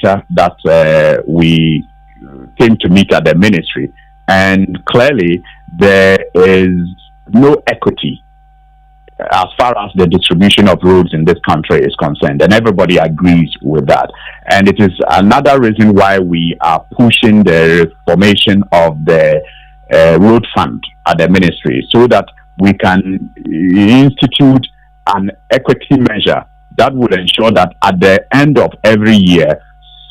data that we came to meet at the ministry, and clearly there is no equity as far as the distribution of roads in this country is concerned, and everybody agrees with that. And it is another reason why we are pushing the formation of the road fund at the ministry, so that we can institute an equity measure that would ensure that at the end of every year,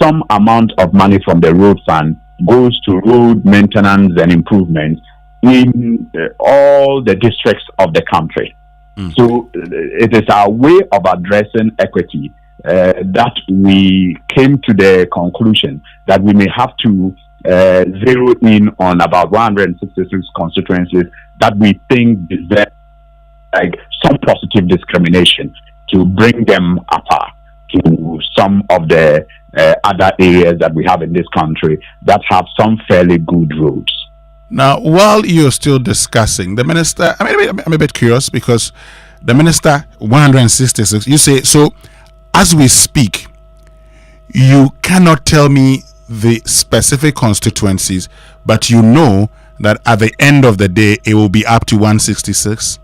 some amount of money from the road fund goes to road maintenance and improvements in all the districts of the country. So it is our way of addressing equity that we came to the conclusion that we may have to zero in on about 166 constituencies that we think deserve like some positive discrimination, to bring them apart to some of the other areas that we have in this country that have some fairly good roads. Now, while you're still discussing, the minister, I'm a bit curious, because the minister, 166, you say, so as we speak, you cannot tell me the specific constituencies, but you know that at the end of the day, it will be up to 166?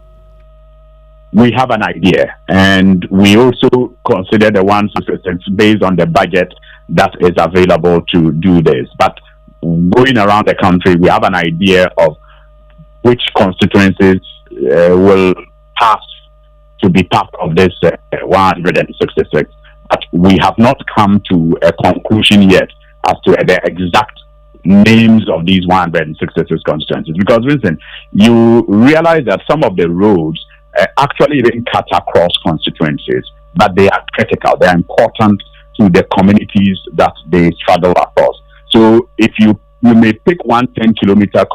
We have an idea, and we also consider the 166 based on the budget that is available to do this. But going around the country, we have an idea of which constituencies will pass to be part of this 166. But we have not come to a conclusion yet as to the exact names of these 166 constituencies. Because, Winston, you realize that some of the roads actually didn't cut across constituencies, but they are critical. They are important to the communities that they straddle across. So if you may pick one 10-kilometer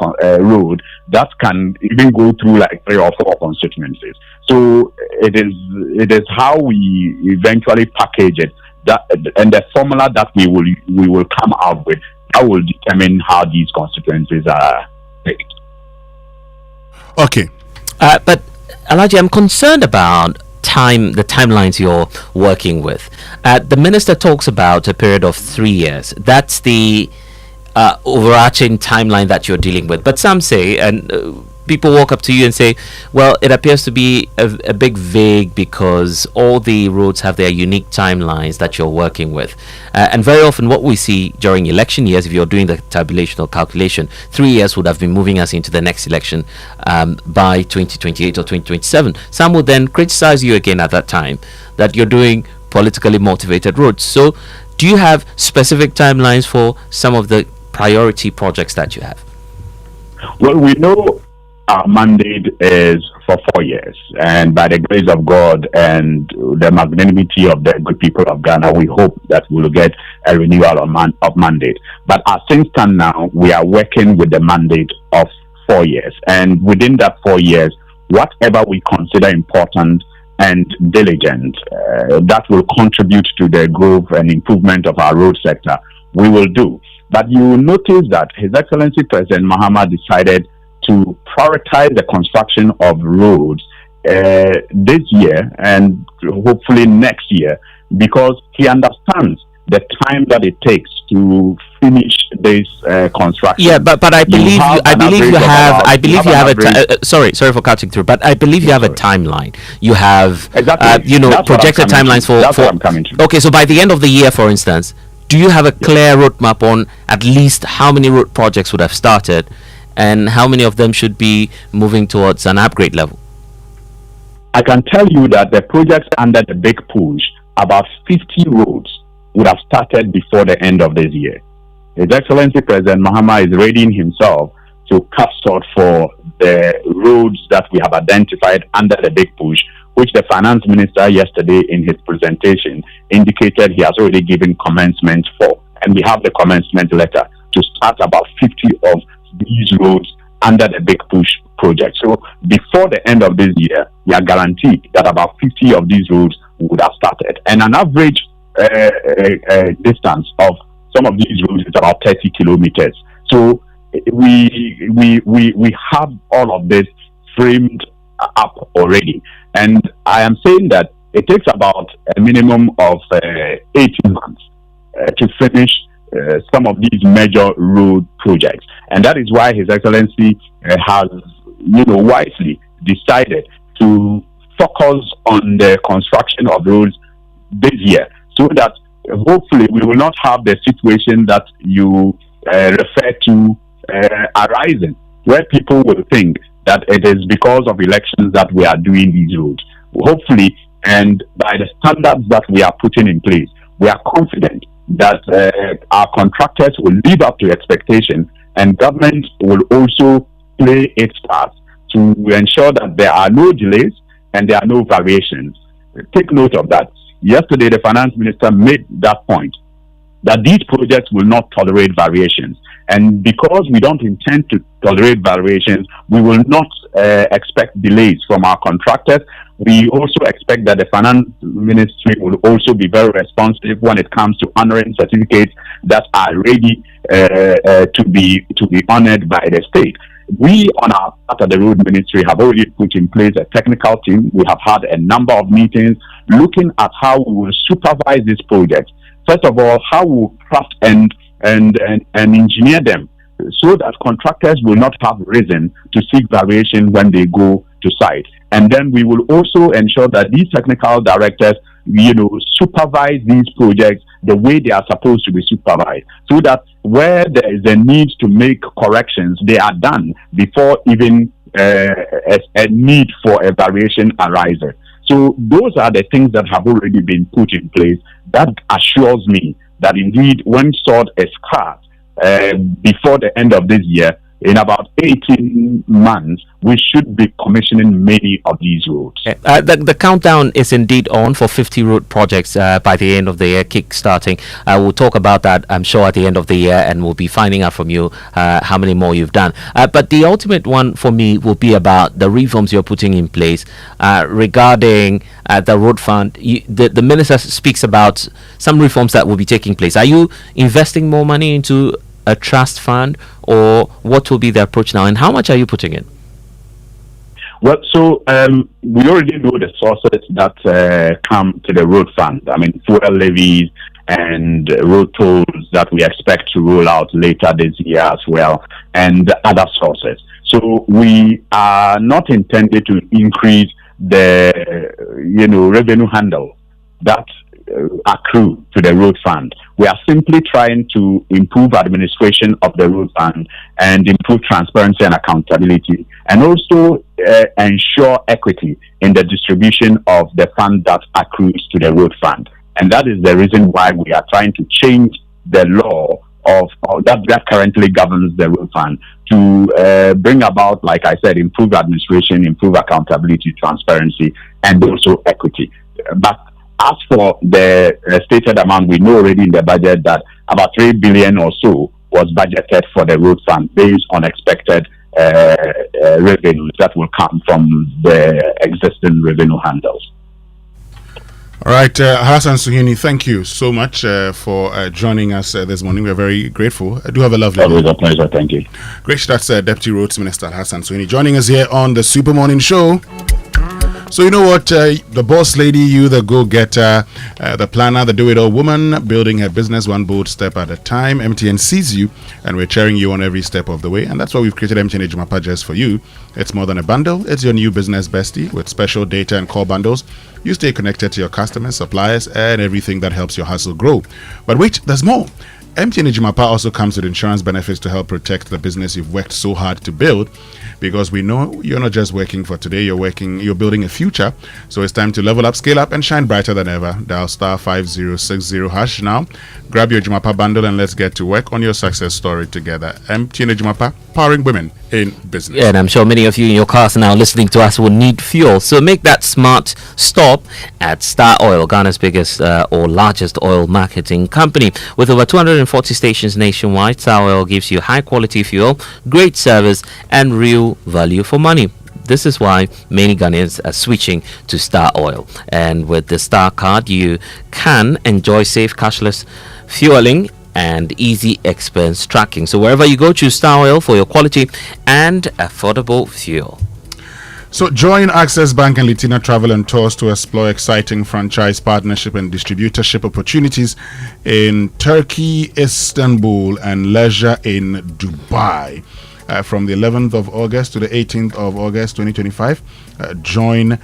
road that can even go through like 3 or 4 constituencies. So it is how we eventually package it, that, and the formula that we will come out with, that will determine how these constituencies are picked. Okay, but Alhaji, I'm concerned about the timelines you're working with. The minister talks about a period of 3 years. That's the overarching timeline that you're dealing with. But some say, and people walk up to you and say, well, it appears to be a bit vague because all the roads have their unique timelines that you're working with. And very often what we see during election years, if you're doing the tabulation or calculation, 3 years would have been moving us into the next election by 2028 or 2027. Some would then criticize you again at that time that you're doing politically motivated roads. So do you have specific timelines for some of the priority projects that you have? Well, we know our mandate is for 4 years, and by the grace of God and the magnanimity of the good people of Ghana, we hope that we'll get a renewal of mandate. But as things stand now, we are working with the mandate of 4 years, and within that 4 years, whatever we consider important and diligent that will contribute to the growth and improvement of our road sector, we will do. But you will notice that His Excellency President Mahama decided to prioritize the construction of roads this year and hopefully next year, because he understands the time that it takes to finish this construction. Yeah, but I believe you have a sorry for cutting through, but I believe you have a timeline. You have exactly. Projected timelines for. That's what I'm coming to. Okay, so by the end of the year, for instance, do you have a clear roadmap on at least how many road projects would have started, and how many of them should be moving towards an upgrade level? I can tell you that the projects under the big push, about 50 roads would have started before the end of this year. His Excellency President Mahama is readying himself to cut short for the roads that we have identified under the big push, which the finance minister yesterday in his presentation indicated he has already given commencement for. And we have the commencement letter to start about 50 of these roads under the big push project. So before the end of this year, we are guaranteed that about 50 of these roads would have started. And an average distance of some of these roads is about 30 kilometers. So we have all of this framed up already. And I am saying that it takes about a minimum of 18 months to finish some of these major road projects. And that is why His Excellency has, wisely decided to focus on the construction of roads this year, so that hopefully we will not have the situation that you refer to arising, where people will think that it is because of elections that we are doing these roads. Hopefully, and by the standards that we are putting in place, we are confident that our contractors will live up to expectations, and government will also play its part to ensure that there are no delays and there are no variations. Take note of that. Yesterday, the finance minister made that point, that these projects will not tolerate variations. And because we don't intend to tolerate variations, we will not expect delays from our contractors. We also expect that the finance ministry will also be very responsive when it comes to honoring certificates that are ready to be honored by the state. We, on our part of the road ministry, have already put in place a technical team. We have had a number of meetings looking at how we will supervise these projects. First of all, how we will craft and engineer them so that contractors will not have reason to seek variation when they go to site. And then we will also ensure that these technical directors, supervise these projects the way they are supposed to be supervised, so that where there is a need to make corrections, they are done before even a need for a variation arises. So those are the things that have already been put in place. That assures me that indeed, when sort is cut before the end of this year, in about 18 months, we should be commissioning many of these roads. The countdown is indeed on for 50 road projects by the end of the year, kick-starting. We'll talk about that, I'm sure, at the end of the year, and we'll be finding out from you how many more you've done. But the ultimate one for me will be about the reforms you're putting in place regarding the road fund. The minister speaks about some reforms that will be taking place. Are you investing more money into a trust fund, or what will be the approach now, and how much are you putting in? Well, so we already know the sources that come to the road fund. I mean, fuel levies and road tolls that we expect to roll out later this year as well, and other sources. So we are not intended to increase the revenue handle that accrue to the road fund. We are simply trying to improve administration of the road fund and improve transparency and accountability, and also ensure equity in the distribution of the fund that accrues to the road fund. And that is the reason why we are trying to change the law of that currently governs the road fund to bring about, like I said, improve administration, improve accountability, transparency, and also equity. But as for the stated amount, we know already in the budget that about 3 billion or so was budgeted for the road fund based on expected revenues that will come from the existing revenue handles. All right, Hassan Suhuyini, thank you so much for joining us this morning. We're very grateful. I do have a lovely Always a pleasure. Thank you. Great. That's Deputy Roads Minister Hassan Suhuyini joining us here on the Super Morning Show. So you know what, the boss lady, you the go-getter, the planner, the do-it-all woman, building her business one bold step at a time. MTN sees you, and we're cheering you on every step of the way. And that's why we've created MTN Ejimapa just for you. It's more than a bundle. It's your new business bestie with special data and call bundles. You stay connected to your customers, suppliers, and everything that helps your hustle grow. But wait, there's more. MTN Ejimapa also comes with insurance benefits to help protect the business you've worked so hard to build, because we know you're not just working for today, you're building a future. So it's time to level up, scale up, and shine brighter than ever. Dial star 5060 hash now. Grab your Ejimapa bundle and let's get to work on your success story together. MTN Ejimapa, powering women in business. Yeah, and I'm sure many of you in your cars now listening to us will need fuel. So make that smart stop at Star Oil, Ghana's biggest or largest oil marketing company. With over 240 stations nationwide, Star Oil gives you high quality fuel, great service, and real value for money. This is why many Ghanaians are switching to Star Oil. And with the Star card, you can enjoy safe cashless fueling and easy expense tracking. So wherever you go, choose Star Oil for your quality and affordable fuel. So join Access Bank and Litina Travel and Tours to explore exciting franchise partnership and distributorship opportunities in Turkey, Istanbul, and leisure in Dubai. From the 11th of August to the 18th of August 2025, join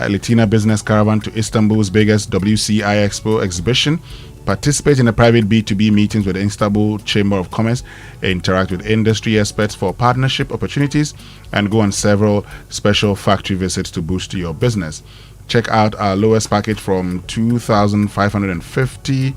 Litina Business Caravan to Istanbul's biggest WCI Expo exhibition. Participate in a private B2B meetings with the Istanbul Chamber of Commerce, interact with industry experts for partnership opportunities, and go on several special factory visits to boost your business. Check out our lowest package from 2,550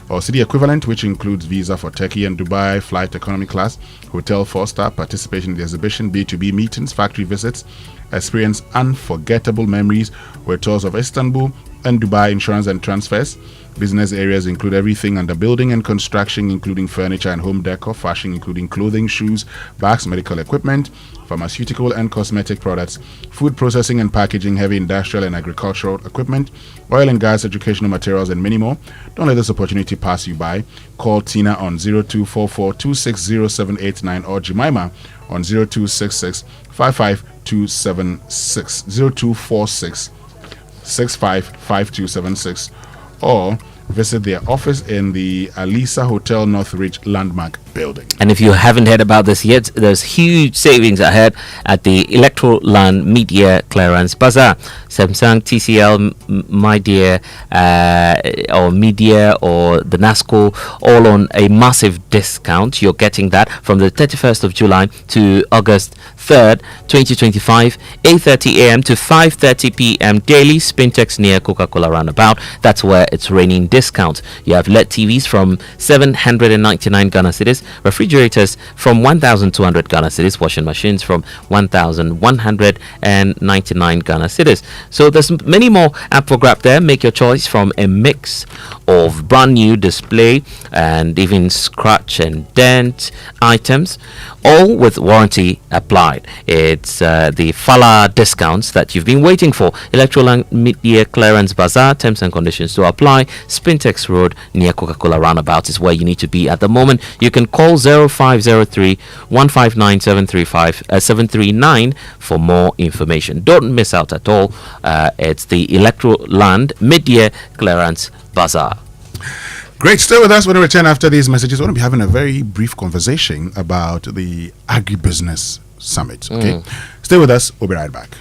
or city equivalent, which includes visa for Turkey and Dubai, flight economy class, hotel 4-star, participation in the exhibition, B2B meetings, factory visits. Experience unforgettable memories with tours of Istanbul and Dubai, insurance and transfers. Business areas include everything under building and construction, including furniture and home decor, fashion, including clothing, shoes, bags, medical equipment, pharmaceutical and cosmetic products, food processing and packaging, heavy industrial and agricultural equipment, oil and gas, educational materials, and many more. Don't let this opportunity pass you by. Call Tina on 0244 260789 or Jemima on 0266 55276 0246 655276, or visit their office in the Alisa Hotel Northridge Landmark building. And if you haven't heard about this yet, there's huge savings ahead at the Electroland Media Clearance Bazaar. Samsung, TCL, Media, or Media, or the NASCO, all on a massive discount. You're getting that from the 31st of July to August 3rd, 2025, 8:30 a.m. to 5:30 p.m. daily. Spintex near Coca-Cola Roundabout. That's where it's raining discounts. You have LED TVs from 799 Ghana cedis, refrigerators from 1,200 Ghana cedis, washing machines from 1,199 Ghana cedis. So there's many more up for grab there. Make your choice from a mix of brand new display and even scratch and dent items, all with warranty applied. It's the Fala discounts that you've been waiting for. Electroland Media Clearance Bazaar, terms and conditions to apply. Spintex Road near Coca-Cola Roundabout is where you need to be at the moment. You can call 0503 159 739 for more information. Don't miss out at all. It's the Electroland Media Clearance Bazaar. Great. Stay with us when we return after these messages. We're going to be having a very brief conversation about the Agribusiness Summit. Okay, stay with us. We'll be right back.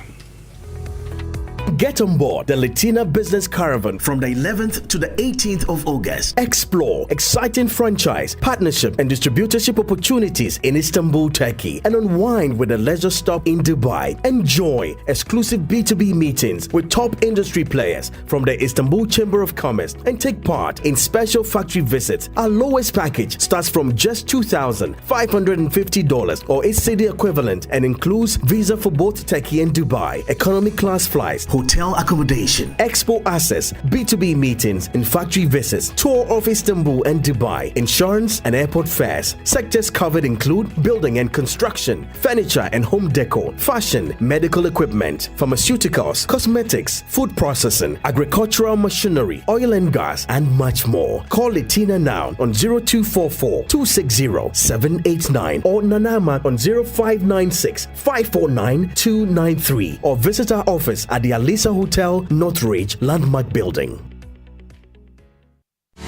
Get on board the Litina Business Caravan from the 11th to the 18th of August. Explore exciting franchise, partnership, and distributorship opportunities in Istanbul, Turkey, and unwind with a leisure stop in Dubai. Enjoy exclusive B2B meetings with top industry players from the Istanbul Chamber of Commerce and take part in special factory visits. Our lowest package starts from just $2,550 or its city equivalent and includes visa for both Turkey and Dubai, economy class flights, hotel accommodation, expo access, B2B meetings and factory visits, tour of Istanbul and Dubai, insurance and airport fares. Sectors covered include building and construction, furniture and home decor, fashion, medical equipment, pharmaceuticals, cosmetics, food processing, agricultural machinery, oil and gas, and much more. Call Litina now on 0244 260 789 or Nanama on 0596 549 293 or visit our office at the Alisa Hotel Northridge Landmark building.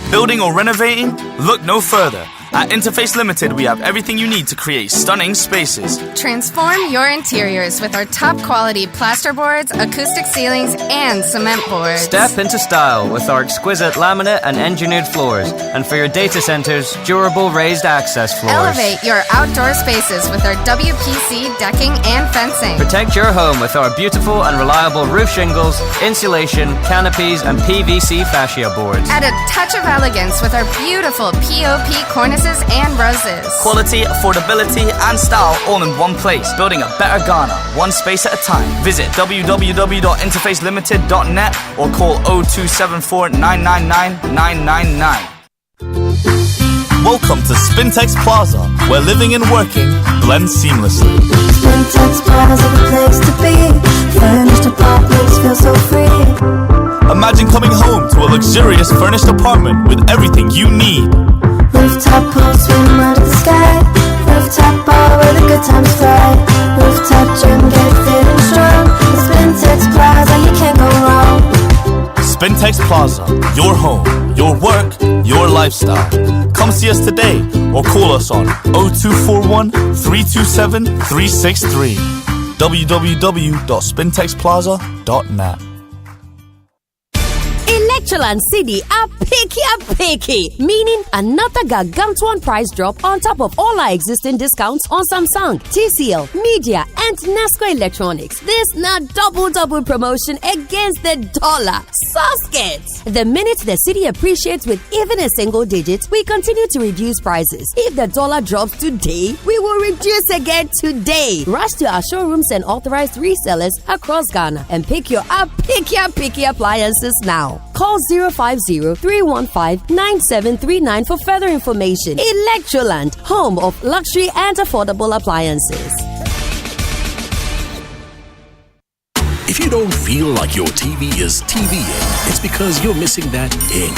Building or renovating? Look no further. At Interface Limited, we have everything you need to create stunning spaces. Transform your interiors with our top quality plasterboards, acoustic ceilings, and cement boards. Step into style with our exquisite laminate and engineered floors. And for your data centers, durable raised access floors. Elevate your outdoor spaces with our WPC decking and fencing. Protect your home with our beautiful and reliable roof shingles, insulation, canopies, and PVC fascia boards. Add a touch of elegance with our beautiful POP cornices and roses. Quality, affordability, and style all in one place. Building a better Ghana, one space at a time. Visit www.interfacelimited.net or call 0274 999 999. Welcome to Spintex Plaza, where living and working blend seamlessly. Spintex Plaza, the place to be. Furnished apartments feel so free. Imagine coming home to a luxurious furnished apartment with everything you need. Rooftop pool, swim under the sky. Rooftop bar where the good times fly. Rooftop gym, get fit and strong. Spintex Plaza, your home, your work, your lifestyle. Come see us today or call us on 0241 327 363. www.spintexplaza.net. Electroland City are picky, meaning another gargantuan price drop on top of all our existing discounts on Samsung, TCL, Media, and Nasco Electronics. This not double promotion against the dollar. Sosket! The minute the city appreciates with even a single digit, we continue to reduce prices. If the dollar drops today, we will reduce again today. Rush to our showrooms and authorized resellers across Ghana and pick your picky appliances now. Call 050-315-9739 for further information. Electroland, home of luxury and affordable appliances. If you don't feel like your TV is TVing, it's because you're missing that ing.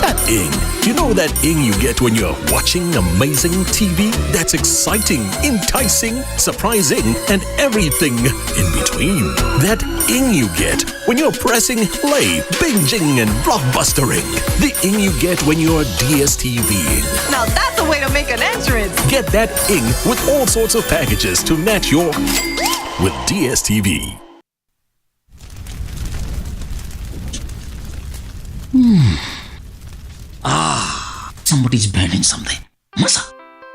That ing. You know that ing you get when you're watching amazing TV? That's exciting, enticing, surprising, and everything in between. That ing you get when you're pressing play, binging, and blockbustering. The ing you get when you're DSTVing. Now that's a way to make an entrance. Get that ing with all sorts of packages to match your with DSTV. Somebody's burning something. Massa,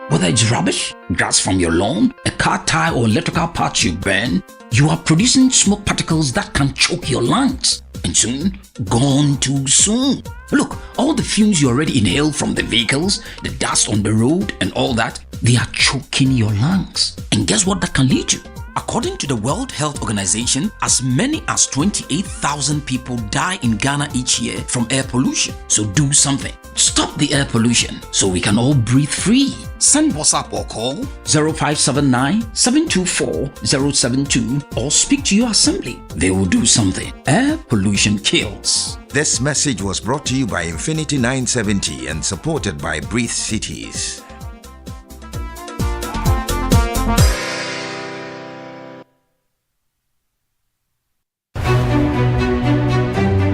whether it's rubbish, grass from your lawn, a car tire, or electrical parts you burn, you are producing smoke particles that can choke your lungs. And soon, gone too soon. Look, all the fumes you already inhaled from the vehicles, the dust on the road, and all that, they are choking your lungs. And guess what that can lead to? According to the World Health Organization, as many as 28,000 people die in Ghana each year from air pollution. So do something. Stop the air pollution so we can all breathe free. Send WhatsApp or call 0579-724-072 or speak to your assembly. They will do something. Air pollution kills. This message was brought to you by Infinity 970 and supported by Breathe Cities.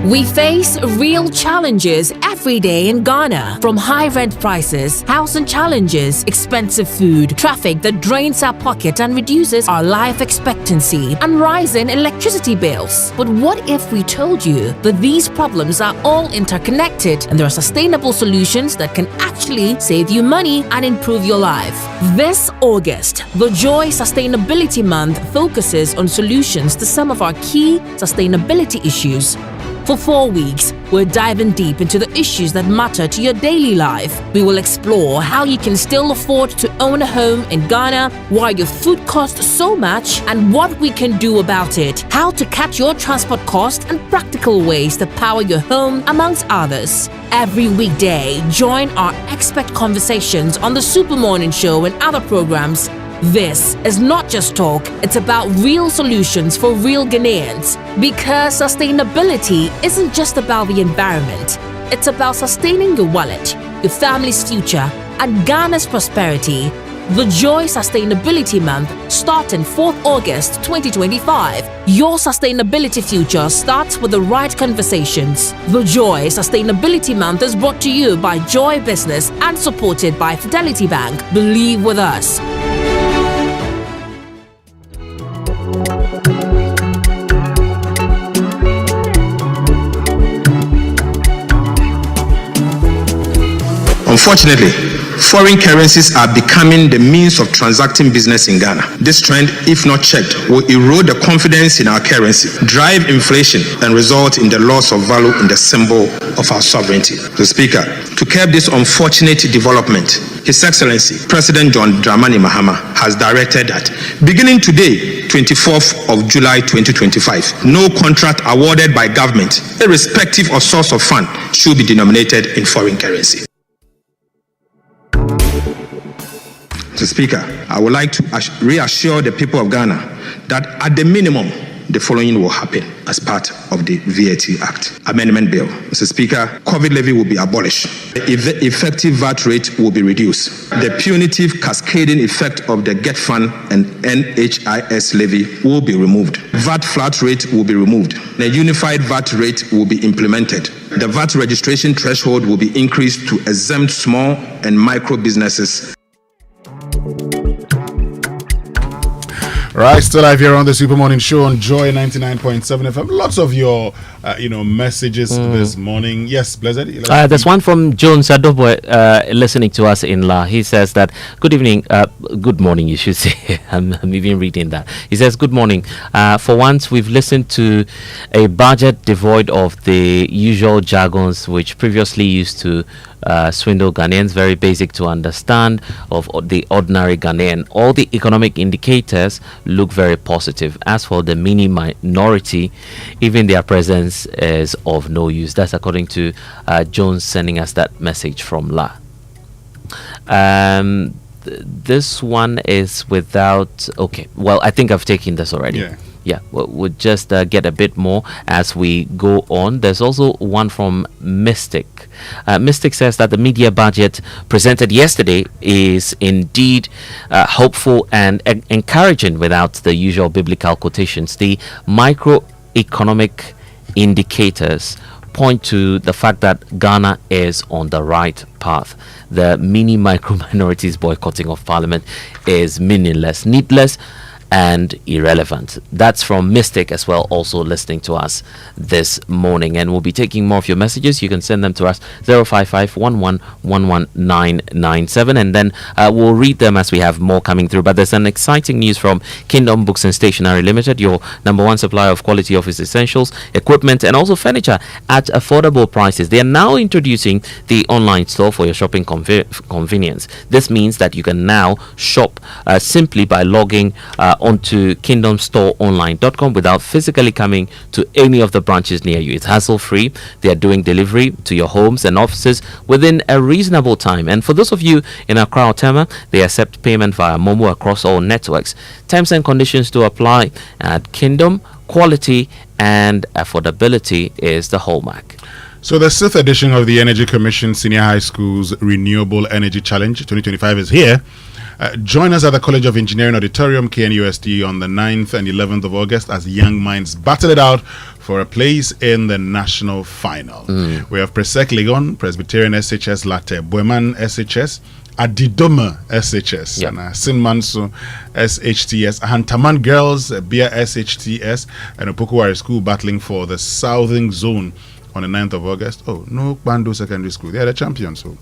We face real challenges every day in Ghana, from high rent prices, housing challenges, expensive food, traffic that drains our pocket and reduces our life expectancy, and rising electricity bills. But what if we told you that these problems are all interconnected and there are sustainable solutions that can actually save you money and improve your life? This August, the Joy Sustainability Month focuses on solutions to some of our key sustainability issues. For 4 weeks, we're diving deep into the issues that matter to your daily life. We will explore how you can still afford to own a home in Ghana, why your food costs so much, and what we can do about it, how to cut your transport costs, and practical ways to power your home, amongst others. Every weekday, join our expert conversations on the Super Morning Show and other programs. This is not just talk, it's about real solutions for real Ghanaians. Because sustainability isn't just about the environment, it's about sustaining your wallet, your family's future, and Ghana's prosperity. The Joy Sustainability Month starting 4th August 2025. Your sustainability future starts with the right conversations. The Joy Sustainability Month is brought to you by Joy Business and supported by Fidelity Bank. Believe with us. Unfortunately, foreign currencies are becoming the means of transacting business in Ghana. This trend, if not checked, will erode the confidence in our currency, drive inflation, and result in the loss of value in the symbol of our sovereignty. The Speaker, to curb this unfortunate development, His Excellency President John Dramani Mahama has directed that beginning today, 24th of July 2025, no contract awarded by government, irrespective of source of fund, should be denominated in foreign currency. Mr. Speaker, I would like to reassure the people of Ghana that at the minimum, the following will happen as part of the VAT Act. Amendment Bill. Mr. Speaker, COVID levy will be abolished. The effective VAT rate will be reduced. The punitive cascading effect of the GET Fund and NHIS levy will be removed. VAT flat rate will be removed. The unified VAT rate will be implemented. The VAT registration threshold will be increased to exempt small and micro businesses. Right, still live here on the Super Morning Show on Joy 99.7 FM. Lots of your, messages this morning. Yes, Blessed. There's one from John Sadobo listening to us in La. He says that, good evening, good morning, you should say. I'm even reading that. He says, good morning. For once, we've listened to a budget devoid of the usual jargons which previously used to swindle Ghanaians. Very basic to understand of the ordinary Ghanaian. All the economic indicators look very positive. As for the mini minority, even their presence is of no use. That's according to Jones sending us that message from La. This one is without. Okay, well, I think I've taken this already. Yeah, we'll just get a bit more as we go on. There's also one from Mystic. Mystic says that the media budget presented yesterday is indeed hopeful and encouraging without the usual biblical quotations. The microeconomic indicators point to the fact that Ghana is on the right path. The mini micro minorities boycotting of parliament is meaningless, needless, and irrelevant. That's from Mystic as well, also listening to us this morning. And we'll be taking more of your messages. You can send them to us 055-11-11997, and then we'll read them as we have more coming through. But there's an exciting news from Kingdom Books and Stationery Limited, your number one supplier of quality office essentials, equipment, and also furniture at affordable prices. They are now introducing the online store for your shopping convenience. This means that you can now shop simply by logging onto kingdomstoreonline.com without physically coming to any of the branches near you. It's hassle-free. They are doing delivery to your homes and offices within a reasonable time. And for those of you in Accra or Tema, they accept payment via Momo across all networks. Terms and conditions to apply at Kingdom. Quality and affordability is the hallmark. So the 6th edition of the Energy Commission Senior High School's Renewable Energy Challenge 2025 is here. Join us at the College of Engineering Auditorium, KNUST, on the 9th and 11th of August as young minds battle it out for a place in the national final. We have Presec Legon, Presbyterian SHS, Latte Boeman SHS, Adidoma SHS, and Sinmanso SHTS, Hantaman Girls, Bia SHTS, and Opokuwari School battling for the Southern Zone on the 9th of August. Oh, no, Bando Secondary School. They are the champions. So,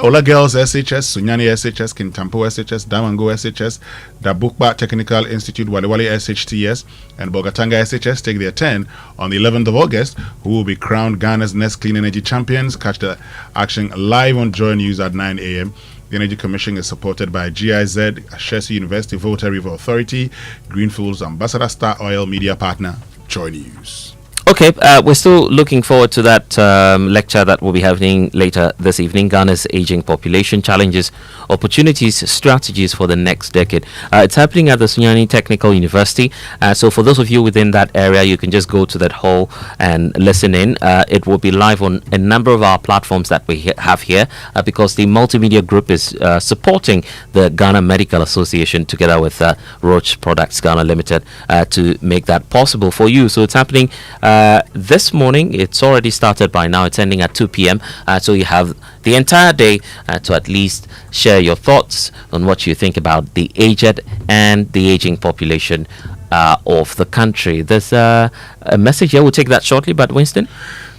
Ola Girls SHS, Sunyani SHS, Kintampo SHS, Damango SHS, Dabukba Technical Institute, Waliwali SHTS, and Bogatanga SHS take their turn on the 11th of August, who will be crowned Ghana's next clean energy champions. Catch the action live on Joy News at 9 a.m. The Energy Commission is supported by GIZ, Ashesi University, Volta River Authority, Greenfields, Ambassador Star Oil Media Partner, Joy News. Okay, we're still looking forward to that lecture that will be happening later this evening. Ghana's aging population, challenges, opportunities, strategies for the next decade. It's happening at the Sunyani Technical University. So for those of you within that area, you can just go to that hall and listen in. It will be live on a number of our platforms that we have here because the multimedia group is supporting the Ghana Medical Association together with Roche Products Ghana Limited to make that possible for you. So it's happening this morning. It's already started by now. It's ending at 2 p.m. So you have the entire day to at least share your thoughts on what you think about the aged and the aging population of the country. There's a message here. We'll take that shortly. But Winston?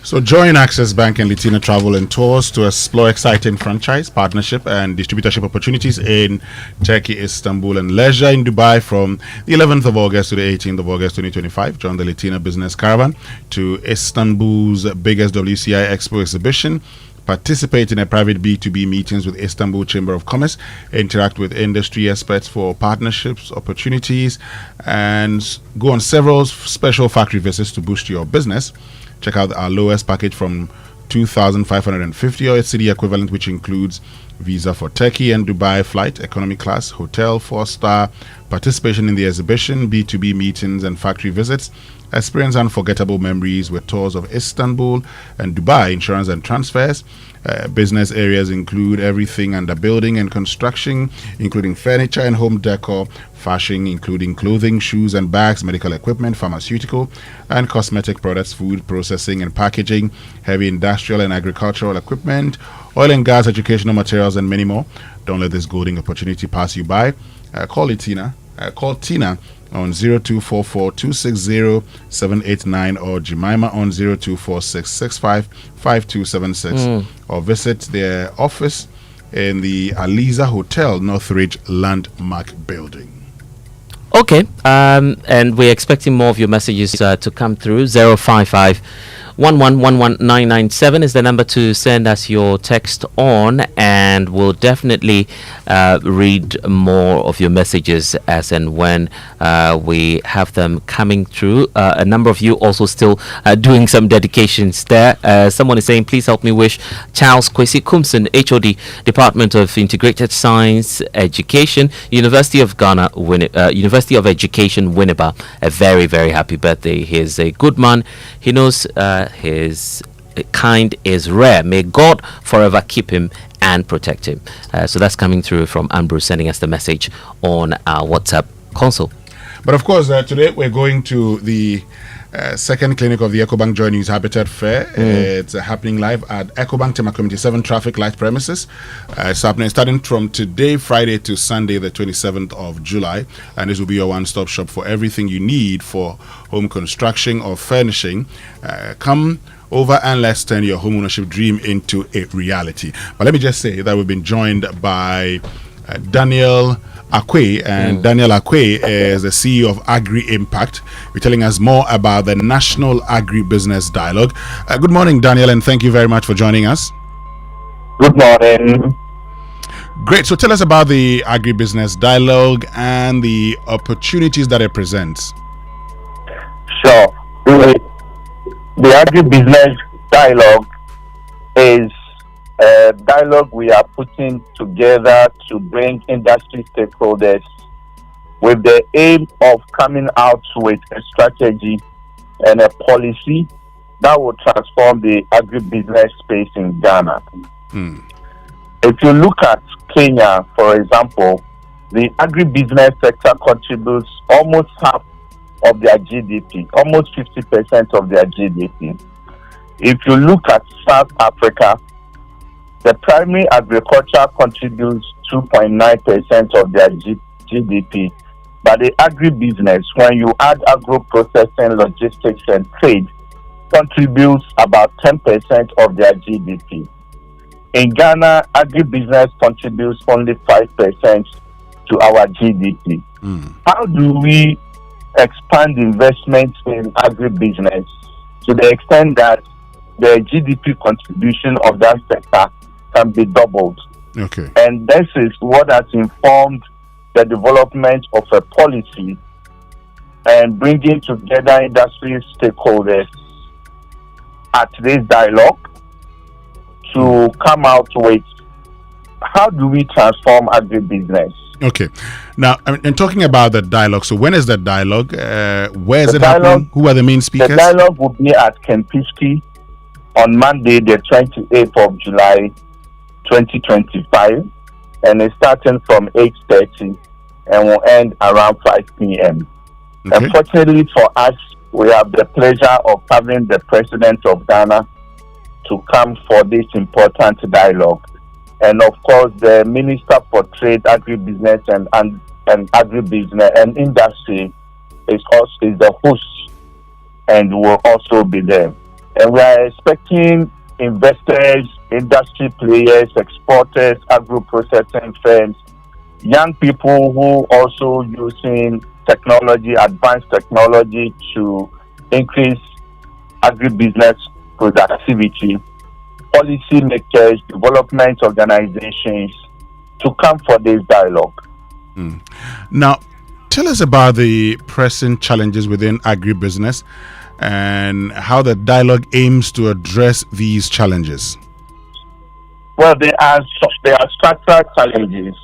So join Access Bank and Latina Travel and Tours to explore exciting franchise, partnership and distributorship opportunities in Turkey, Istanbul and leisure in Dubai from the 11th of August to the 18th of August 2025. Join the Latina Business Caravan to Istanbul's biggest WCI Expo exhibition. Participate in a private B2B meetings with Istanbul Chamber of Commerce. Interact with industry experts for partnerships, opportunities, and go on several special factory visits to boost your business. Check out our lowest package from 2,550 or its city equivalent, which includes visa for Turkey and Dubai flight, economy class, hotel, 4-star, participation in the exhibition, B2B meetings and factory visits, experience unforgettable memories with tours of Istanbul and Dubai, insurance and transfers. Business areas include everything under building and construction, including furniture and home decor, fashion, including clothing, shoes and bags, medical equipment, pharmaceutical and cosmetic products, food processing and packaging, heavy industrial and agricultural equipment, oil and gas, educational materials, and many more. Don't let this golden opportunity pass you by. Call Tina on 0244-260-789 or Jemima on 0246655276 or visit their office in the Aliza Hotel, Northridge Landmark Building. Okay, and we're expecting more of your messages to come through. 055 1111997 is the number to send us your text on, and we'll definitely read more of your messages as and when we have them coming through. A number of you also still doing some dedications there. Someone is saying, please help me wish Charles Kwesi Kumson, HOD, Department of Integrated Science Education, University of Ghana, University of Education, Winneba, a very, very happy birthday. He's a good man. He knows his kind is rare. May God forever keep him and protect him. So that's coming through from Ambrose, sending us the message on our WhatsApp console. But of course, today we're going to the second clinic of the EcoBank Joy News Habitat Fair. It's happening live at EcoBank Tema Community 7 traffic light premises. It's happening starting from today, Friday to Sunday, the 27th of July. And this will be your one-stop shop for everything you need for home construction or furnishing. Come over and let's turn your home ownership dream into a reality. But let me just say that we've been joined by Daniel Akwe, and Daniel Akwe is the CEO of Agri Impact. We're telling us more about the National Agri-Business Dialogue. Good morning, Daniel, and thank you very much for joining us. Good morning. Great. So tell us about the Agri-Business Dialogue and the opportunities that it presents. Sure. The Agri-Business Dialogue is a dialogue we are putting together to bring industry stakeholders with the aim of coming out with a strategy and a policy that will transform the agribusiness space in Ghana. If you look at Kenya, for example, the agribusiness sector contributes almost half of their GDP, almost 50% of their GDP. If you look at South Africa, the primary agriculture contributes 2.9% of their GDP, but the agribusiness, when you add agro-processing, logistics, and trade, contributes about 10% of their GDP. In Ghana, agribusiness contributes only 5% to our GDP. How do we expand investments in agribusiness to the extent that the GDP contribution of that sector can be doubled? Okay. And this is what has informed the development of a policy and bringing together industry stakeholders at this dialogue to come out with how do we transform agribusiness. Okay. Now, and talking about the dialogue, so when is the dialogue? Where is it happening? Who are the main speakers? The dialogue will be at Kempinski on Monday, the 28th of July, 2025, and it's starting from 8:30 and will end around 5 p.m. Okay. Unfortunately for us, we have the pleasure of having the President of Ghana to come for this important dialogue. And of course, the Minister for Trade, Agribusiness and Agribusiness and Industry is the host and will also be there. And we are expecting investors, industry players, exporters, agro-processing firms, young people who also using technology, advanced technology to increase agribusiness productivity, policy makers, development organizations to come for this dialogue. Now, tell us about the pressing challenges within agribusiness and how the dialogue aims to address these challenges. Well, there are structural challenges.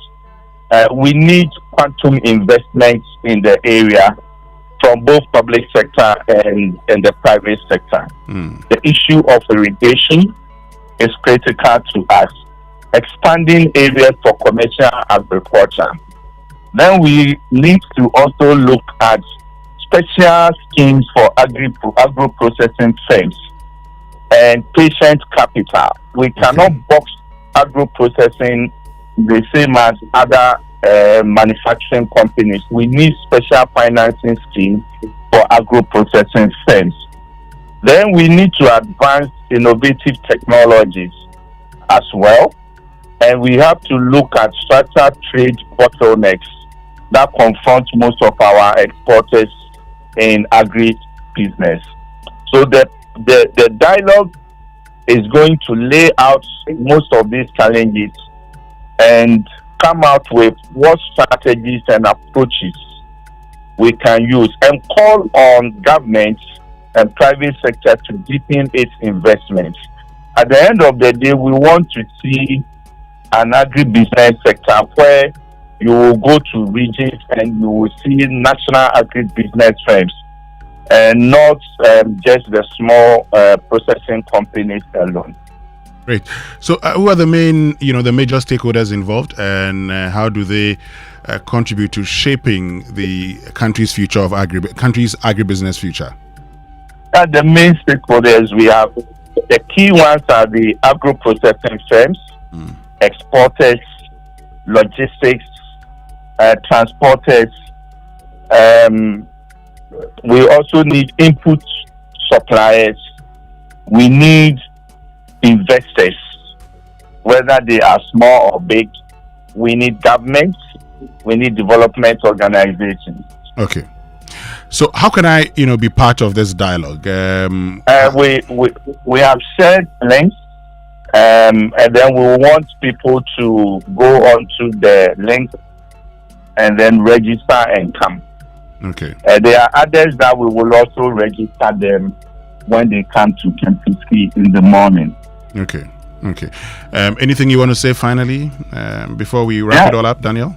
We need quantum investments in the area from both public sector and the private sector. The issue of irrigation is critical to us. Expanding areas for commercial agriculture. Then we need to also look at special schemes for agro-processing firms and patient capital. We cannot box agro-processing the same as other manufacturing companies. We need special financing schemes for agro-processing firms. Then we need to advance innovative technologies as well. And we have to look at structural trade bottlenecks that confront most of our exporters in agri-business. So the dialogue is going to lay out most of these challenges and come out with what strategies and approaches we can use, and call on governments and private sector to deepen its investments. At the end of the day, we want to see an agribusiness sector where you will go to regions and you will see national agribusiness firms and not just the small processing companies alone. Great. So, who are the main, the major stakeholders involved, and how do they contribute to shaping the country's future of agribusiness future? The main stakeholders we have, the key ones are the agro-processing firms, exporters, logistics, transporters. We also need input suppliers. We need investors, whether they are small or big. We need governments. We need development organizations. Okay. So how can I, be part of this dialogue? We have shared links, and then we want people to go onto the link and then register and come. Okay. There are others that we will also register them when they come to Kempinski in the morning. Okay. Anything you want to say finally before we wrap it all up, Daniel?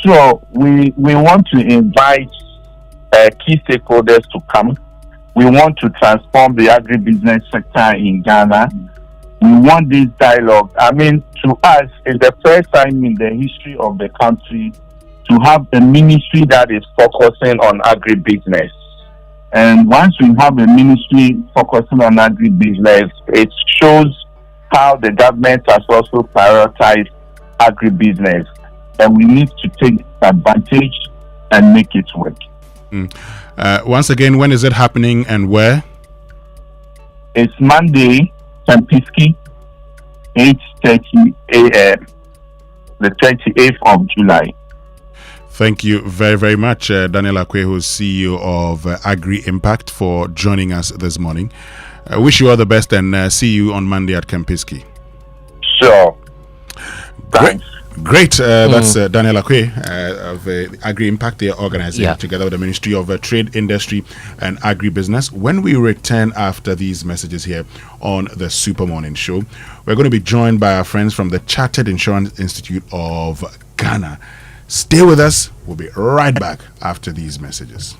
Sure. We want to invite key stakeholders to come. We want to transform the agribusiness sector in Ghana. We want this dialogue. To us, it's the first time in the history of the country to have a ministry that is focusing on agribusiness. And once we have a ministry focusing on agribusiness, it shows how the government has also prioritized agribusiness. And we need to take advantage and make it work. Once again, when is it happening and where? It's Monday, Kempinski, 8:30 a.m., the 28th of July. Thank you very, very much, Daniel Akweho, CEO of Agri Impact, for joining us this morning. I wish you all the best and see you on Monday at Kempinski. Sure. Thanks. Great. That's Daniel Akwe of Agri Impact. They are organizing together with the Ministry of Trade, Industry and Agribusiness. When we return after these messages here on the Super Morning Show, we're going to be joined by our friends from the Chartered Insurance Institute of Ghana. Stay with us. We'll be right back after these messages.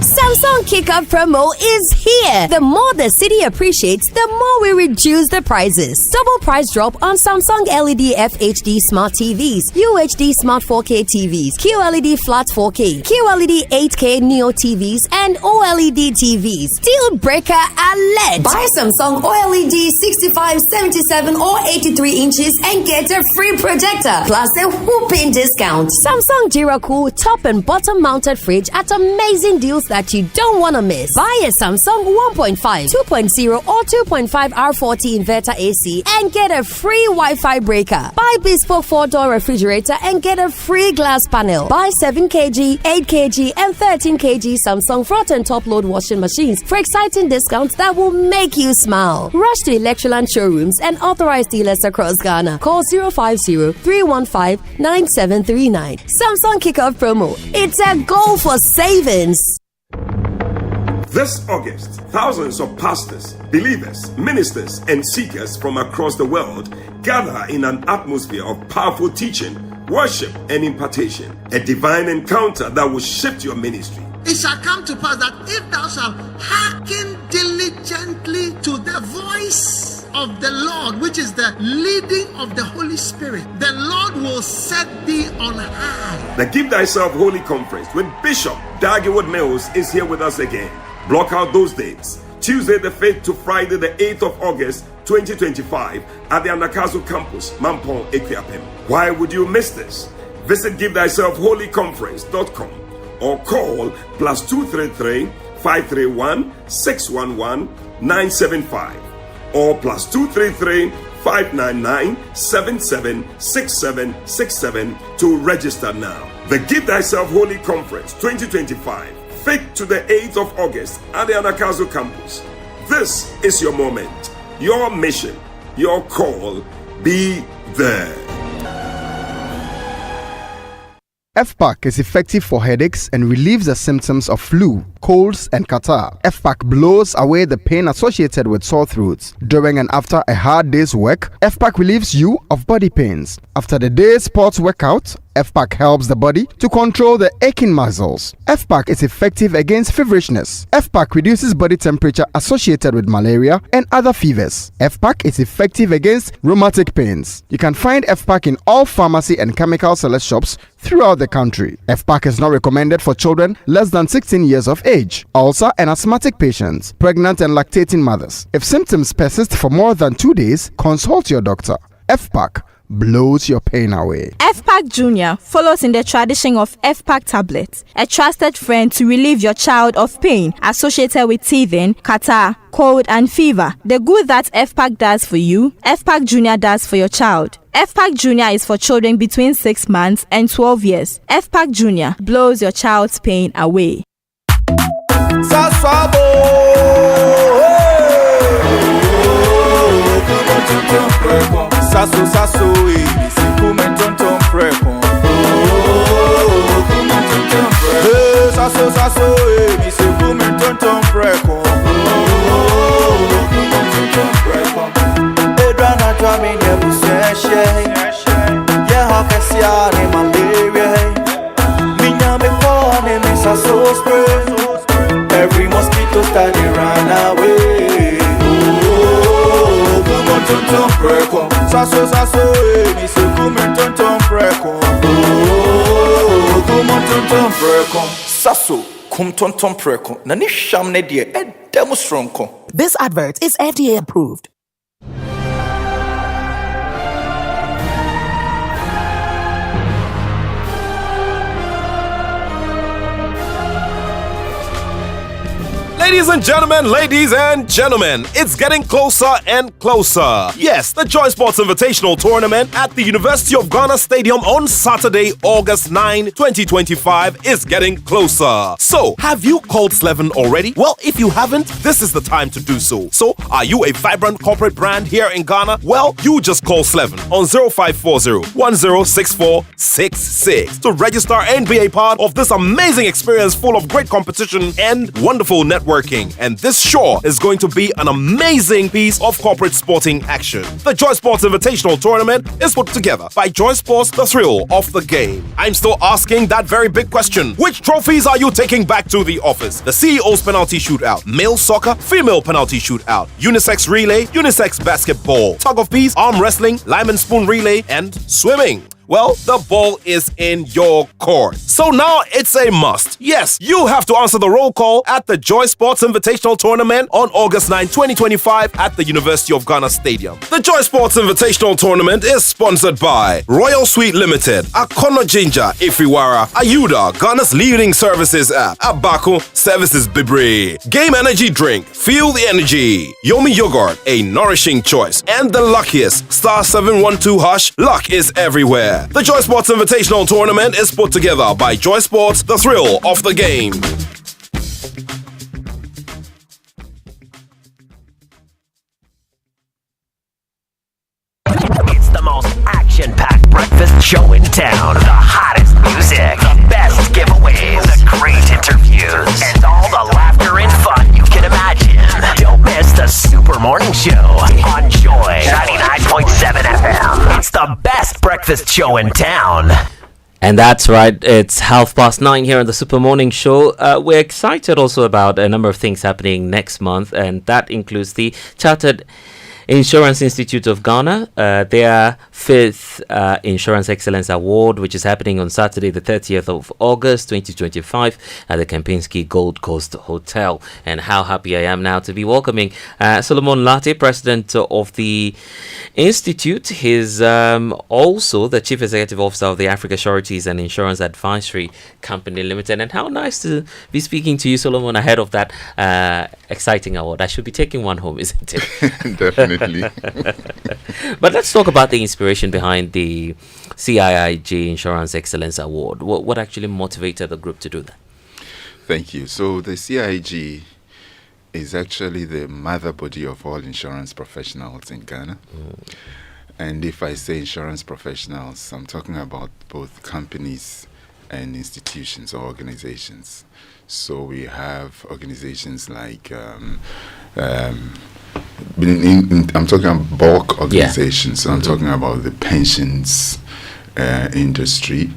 Samsung Kick-Off promo is here. The more the city appreciates, the more we reduce the prices. Double price drop on Samsung LED FHD Smart TVs, UHD Smart 4K TVs, QLED Flat 4K, QLED 8K Neo TVs, and OLED TVs. Deal breaker alert! Buy Samsung OLED 65, 77, or 83 inches and get a free projector, plus a whooping discount. Samsung Duracool top and bottom mounted fridge at amazing deals that you don't want to miss. Buy a Samsung 1.5, 2.0 or 2.5 R40 inverter AC and get a free Wi-Fi breaker. Buy bespoke 4-door refrigerator and get a free glass panel. Buy 7 kg, 8 kg and 13 kg Samsung front and top load washing machines for exciting discounts that will make you smile. Rush to Electroland showrooms and authorized dealers across Ghana. Call 050-315-9739. Samsung Kick-Off promo. It's a goal for savings. This August, thousands of pastors, believers, ministers, and seekers from across the world gather in an atmosphere of powerful teaching, worship, and impartation. A divine encounter that will shift your ministry. It shall come to pass that if thou shalt hearken diligently to the voice of the Lord, which is the leading of the Holy Spirit, the Lord will set thee on high. The Give Thyself Holy Conference with Bishop Dagiwood Mills is here with us again. Block out those dates. Tuesday the 5th to Friday the 8th of August 2025 at the Anakazo campus, Mampong, Equiapem. Why would you miss this? Visit GiveThyselfHolyConference.com or call +233 531 611 975 or +233 599 776767 to register now. The Give Thyself Holy Conference 2025, 5th to the 8th of August at the Anakazo campus. This is your moment, your mission, your call. Be there. FPAC is effective for headaches and relieves the symptoms of flu, colds, and catarrh. FPAC blows away the pain associated with sore throats. During and after a hard day's work, FPAC relieves you of body pains. After the day's sports workout, FPAC helps the body to control the aching muscles. FPAC is effective against feverishness. FPAC reduces body temperature associated with malaria and other fevers. FPAC is effective against rheumatic pains. You can find FPAC in all pharmacy and chemical select shops throughout the country. FPAC is not recommended for children less than 16 years of age, ulcer and asthmatic patients, pregnant and lactating mothers. If symptoms persist for more than 2 days, consult your doctor. FPAC blows your pain away. FPAC Junior follows in the tradition of FPAC tablets, a trusted friend to relieve your child of pain associated with teething, catarrh, cold, and fever. The good that FPAC does for you, FPAC Junior does for your child. FPAC Junior is for children between 6 months and 12 years. FPAC Junior blows your child's pain away. Sasso, sasso, mi si come tonton preko. Sasso, sasso, mi si come tonton preko. Edrana twa mi ne buseshe. Ye hakesia ne malaria. Minya me kone me sasso spray. Every mosquito start to run away. Tonton preko. Sasso, sasso, mi se come tonton preko. Come tonton preko. Sasso, come tonton preko. Nani sham ne die demo stronko. This advert is FDA approved. Ladies and gentlemen, it's getting closer and closer. Yes, the Joy Sports Invitational Tournament at the University of Ghana Stadium on Saturday, August 9, 2025 is getting closer. So, have you called Sleven already? Well, if you haven't, this is the time to do so. So, are you a vibrant corporate brand here in Ghana? Well, you just call Sleven on 0540-106466 to register and be a part of this amazing experience full of great competition and wonderful networking. And this sure is going to be an amazing piece of corporate sporting action. The Joy Sports Invitational Tournament is put together by Joy Sports, the thrill of the game. I'm still asking that very big question. Which trophies are you taking back to the office? The CEO's penalty shootout, male soccer, female penalty shootout, unisex relay, unisex basketball, tug of peace, arm wrestling, lime and spoon relay, and swimming. Well, the ball is in your court. So now it's a must. Yes, you have to answer the roll call at the Joy Sports Invitational Tournament on August 9, 2025 at the University of Ghana Stadium. The Joy Sports Invitational Tournament is sponsored by Royal Suite Limited, Akono Ginger, Ifiwara, Ayuda, Ghana's leading services app, Abako, Services Bibre, Game Energy Drink, Feel the Energy, Yomi Yogurt, a nourishing choice, and the luckiest, star 712#, luck is everywhere. The Joy Sports Invitational Tournament is put together by Joy Sports, the thrill of the game. It's the most action-packed breakfast show in town. The hottest music, the best giveaways, the great interviews, and all the laughter and fun Morning Show on Joy 99.7 FM. It's the best breakfast show in town. And that's right, it's 9:30 here on the Super Morning Show. We're excited also about a number of things happening next month, and that includes the Chartered Insurance Institute of Ghana, their 5th Insurance Excellence Award, which is happening on Saturday, the 30th of August, 2025, at the Kempinski Gold Coast Hotel. And how happy I am now to be welcoming Solomon Latte, President of the Institute. He's also the Chief Executive Officer of the Africa Sureties and Insurance Advisory Company Limited. And how nice to be speaking to you, Solomon, ahead of that exciting award. I should be taking one home, isn't it? Definitely. But let's talk about the inspiration behind the CIIG Insurance Excellence Award. What actually motivated the group to do that? Thank you. So the CIIG is actually the mother body of all insurance professionals in Ghana. And if I say insurance professionals, I'm talking about both companies and institutions or organizations. So we have organizations like I'm talking about bulk organizations. So I'm talking about the pensions industry,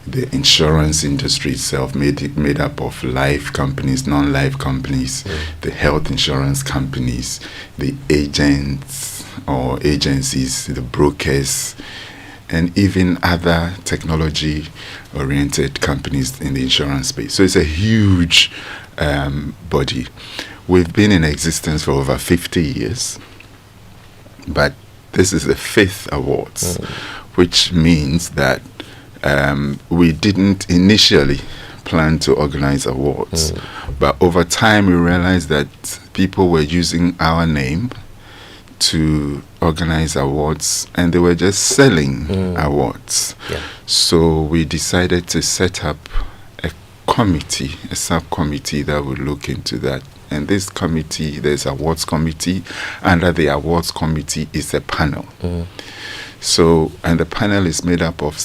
the insurance industry itself, made up of life companies, non-life companies, the health insurance companies, the agents or agencies, the brokers, and even other technology-oriented companies in the insurance space. So it's a huge body. We've been in existence for over 50 years, but this is the 5th awards, which means that we didn't initially plan to organize awards, but over time we realized that people were using our name to organize awards, and they were just selling awards. So we decided to set up a subcommittee that would look into that. And this committee, there's awards committee. Under the awards committee is a panel. So, and the panel is made up of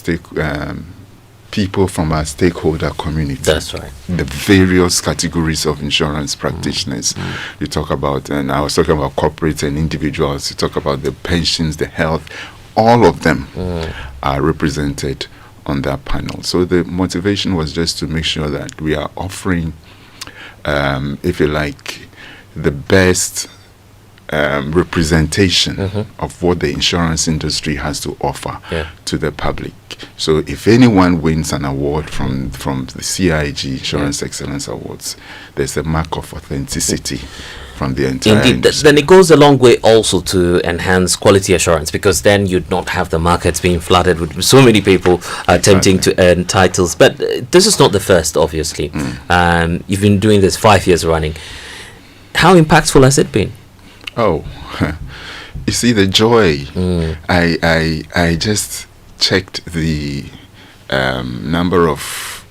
people from our stakeholder community. That's right. The various categories of insurance practitioners. You talk about, and I was talking about corporates and individuals. You talk about the pensions, the health. All of them are represented on that panel. So the motivation was just to make sure that we are offering, if you like, the best representation of what the insurance industry has to offer to the public. So if anyone wins an award from the CIIG Insurance Excellence Awards, there's a mark of authenticity from the entire industry. Then it goes a long way also to enhance quality assurance, because then you'd not have the markets being flooded with so many people attempting to earn titles. But this is not the first, obviously. You've been doing this 5 years running. How impactful has it been? Oh, you see the joy. I just checked the number of.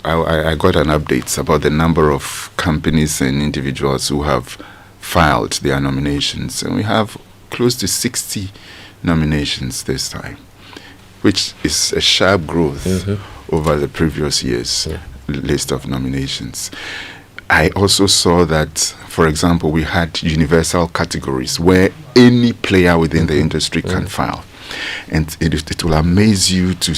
I got an update about the number of companies and individuals who have filed their nominations, and we have close to 60 nominations this time, which is a sharp growth over the previous year's list of nominations. I also saw that, for example, we had universal categories where any player within the industry can file. And it will amaze you to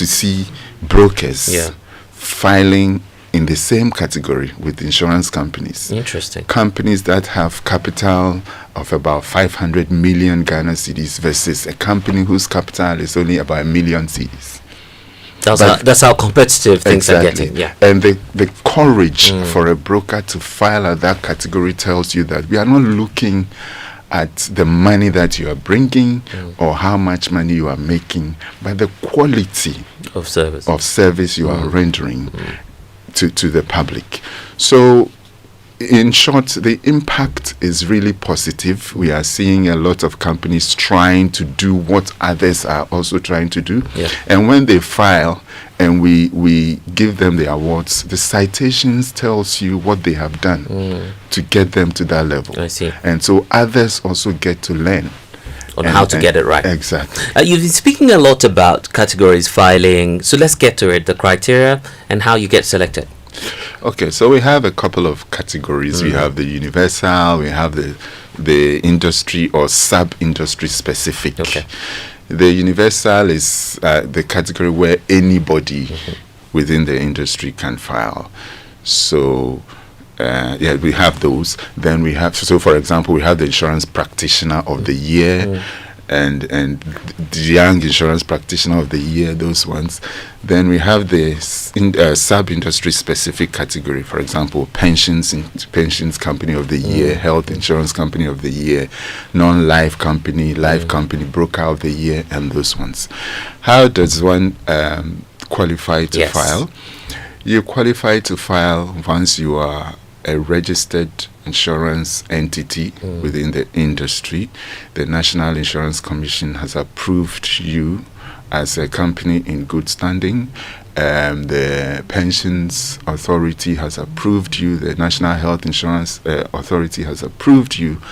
see brokers filing in the same category with insurance companies. Interesting. Companies that have capital of about 500 million Ghana cedis versus a company whose capital is only about 1 million cedis. That's how competitive things are getting. And the courage for a broker to file at that category tells you that we are not looking at the money that you are bringing or how much money you are making, but the quality of service you are rendering to the public. So in short, the impact is really positive. We are seeing a lot of companies trying to do what others are also trying to do. And when they file and we give them the awards, the citations tells you what they have done to get them to that level. I see. And so others also get to learn on how to get it right. Exactly. You've been speaking a lot about categories, filing. So let's get to it, the criteria and how you get selected. Okay, so we have a couple of categories. We have the universal, we have the industry or sub-industry specific. Okay. The universal is the category where anybody within the industry can file. So, we have those. Then we have, so for example, we have the insurance practitioner of the year. And the young insurance practitioner of the year, those ones. Then we have the sub-industry specific category, for example, pensions company of the year, health insurance company of the year, non-life company, life company, broker of the year, and those ones. How does one qualify to file? You qualify to file once you are a registered insurance entity within the industry. The National Insurance Commission has approved you as a company in good standing. The Pensions Authority has approved you. The National Health Insurance Authority has approved you.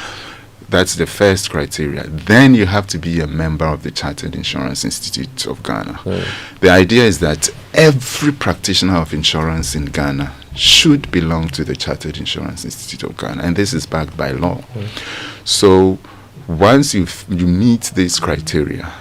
That's the first criteria. Then you have to be a member of the Chartered Insurance Institute of Ghana. The idea is that every practitioner of insurance in Ghana should belong to the Chartered Insurance Institute of Ghana, and this is backed by law. So once you meet these criteria,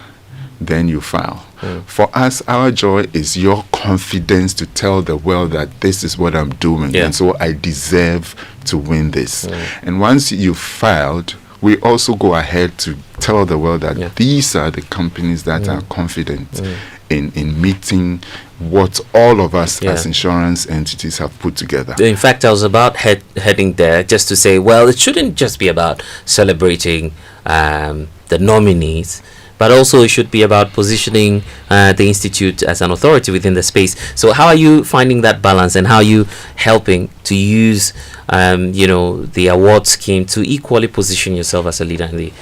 then you file. For us, our joy is your confidence to tell the world that this is what I'm doing, and so I deserve to win this. And once you've filed, we also go ahead to tell the world that these are the companies that are confident in meeting what all of us as insurance entities have put together. In fact, I was about heading there just to say, well, it shouldn't just be about celebrating the nominees, but also it should be about positioning the institute as an authority within the space. So how are you finding that balance, and how are you helping to use the award scheme to equally position yourself as a leader in the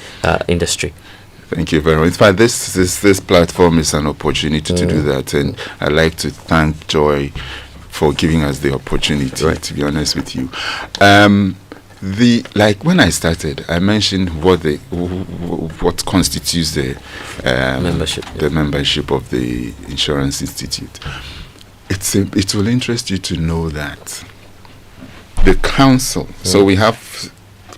industry? Thank you very much. In fact, this platform is an opportunity to do that, and I'd like to thank Joy for giving us the opportunity, to be honest with you. When I started, I mentioned what constitutes the membership of the Insurance Institute. It will interest you to know that the council. So we have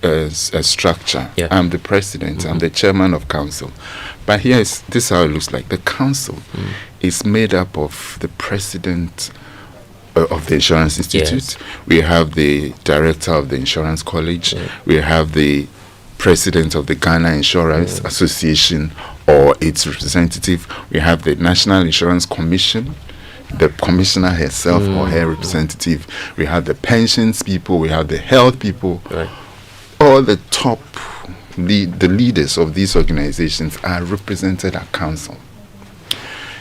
a structure. I'm the president. I'm the chairman of council. But this is how it looks like. The council is made up of the president of the Insurance Institute. We have the director of the Insurance College. We have the president of the Ghana Insurance Association or its representative. We have the National Insurance Commission, the commissioner herself or her representative. We have the pensions people. We have the health people. All the top, the leaders of these organizations are represented at council.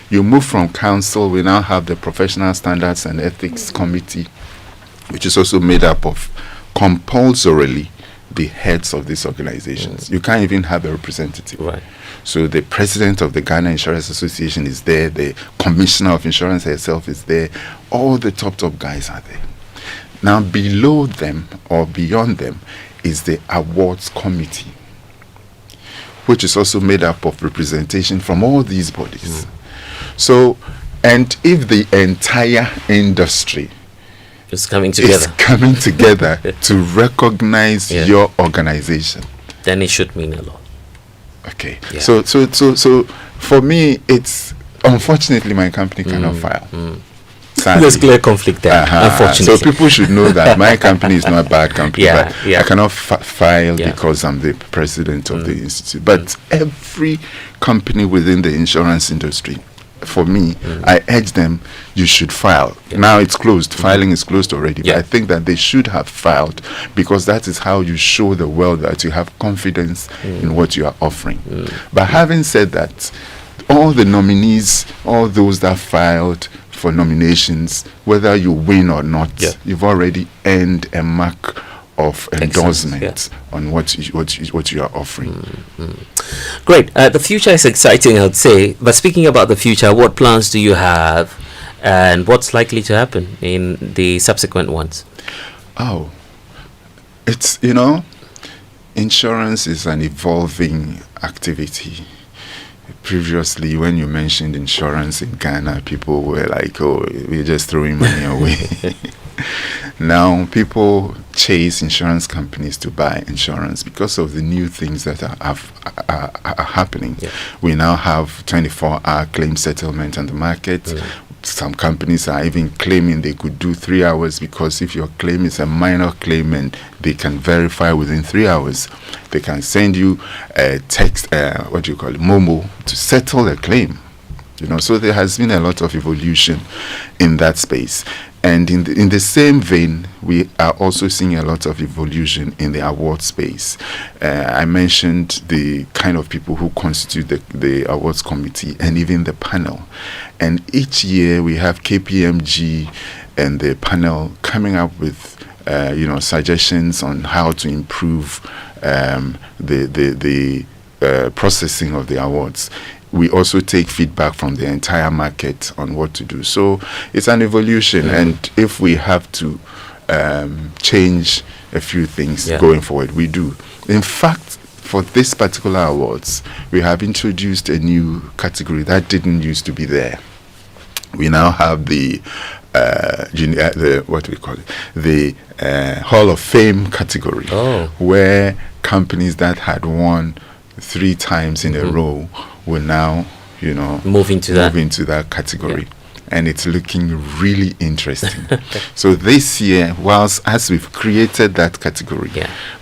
You move from council, we now have the Professional Standards and Ethics Committee, which is also made up of compulsorily the heads of these organizations. You can't even have a representative. So the president of the Ghana Insurance Association is there, the commissioner of insurance herself is there, all the top guys are there. Now below them or beyond them is the awards committee, which is also made up of representation from all these bodies. So, and if the entire industry is coming together to recognize your organization, then it should mean a lot. Okay. So for me, it's unfortunately my company cannot file. There's clear conflict there, unfortunately. So people should know that my company is not a bad company, but I cannot file because I'm the president of the institute. But every company within the insurance industry, for me, I urge them, you should file. Now it's closed. Filing is closed already. But I think that they should have filed, because that is how you show the world that you have confidence in what you are offering. But having said that, all the nominees, all those that filed for nominations, whether you win or not, you've already earned a mark of endorsement on what you are offering. Great. The future is exciting, I would say. But speaking about the future, what plans do you have, and what's likely to happen in the subsequent ones? Oh, it's insurance is an evolving activity. Previously, when you mentioned insurance in Ghana, people were like, "Oh, we're just throwing money away." Now, people chase insurance companies to buy insurance because of the new things that are happening. Yeah. We now have 24-hour claim settlement on the market. Some companies are even claiming they could do 3 hours, because if your claim is a minor claim and they can verify within 3 hours, they can send you a text, Momo, to settle the claim. So there has been a lot of evolution in that space. And in the same vein, we are also seeing a lot of evolution in the award space. I mentioned the kind of people who constitute the awards committee and even the panel. And each year we have KPMG and the panel coming up with suggestions on how to improve the processing of the awards. We also take feedback from the entire market on what to do. So it's an evolution, and if we have to change a few things going forward, we do. In fact, for this particular awards, we have introduced a new category that didn't used to be there. We now have the Hall of Fame category, where companies that had won 3 times in a row will now, move into that category. And it's looking really interesting. So this year, as we've created that category,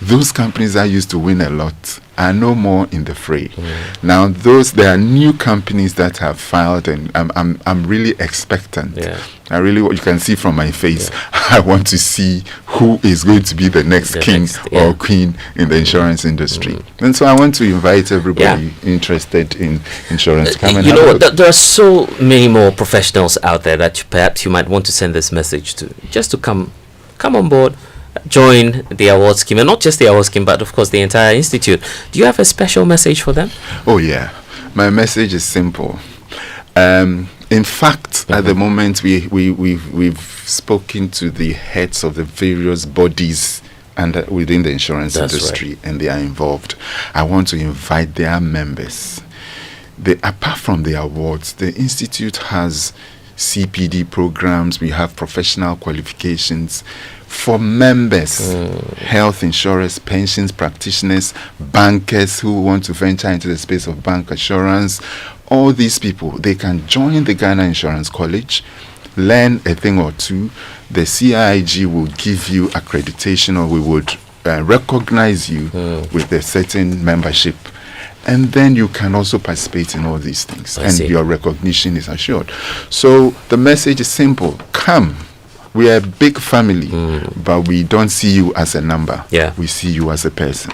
those companies that used to win a lot are no more in the fray. Now there are new companies that have filed, and I'm really expectant. You can see from my face, I want to see who is going to be the next king or queen in the insurance industry. And so I want to invite everybody interested in insurance to come and have a look. There are so many more professionals out there that perhaps you might want to send this message to, just to come on board, join the award scheme, and not just the award scheme, but of course the entire institute. Do you have a special message for them? Oh yeah, my message is simple. In fact, at the moment, we've spoken to the heads of the various bodies and within the insurance industry, and they are involved. I want to invite their members. Apart from the awards, the institute has CPD programs. We have professional qualifications for members, health insurers, pensions practitioners, bankers who want to venture into the space of bank assurance. All these people, they can join the Ghana Insurance College, learn a thing or two. The CIIG will give you accreditation, or we would recognize you with a certain membership. And then you can also participate in all these things, your recognition is assured. So the message is simple: come. We are a big family, but we don't see you as a number. We see you as a person.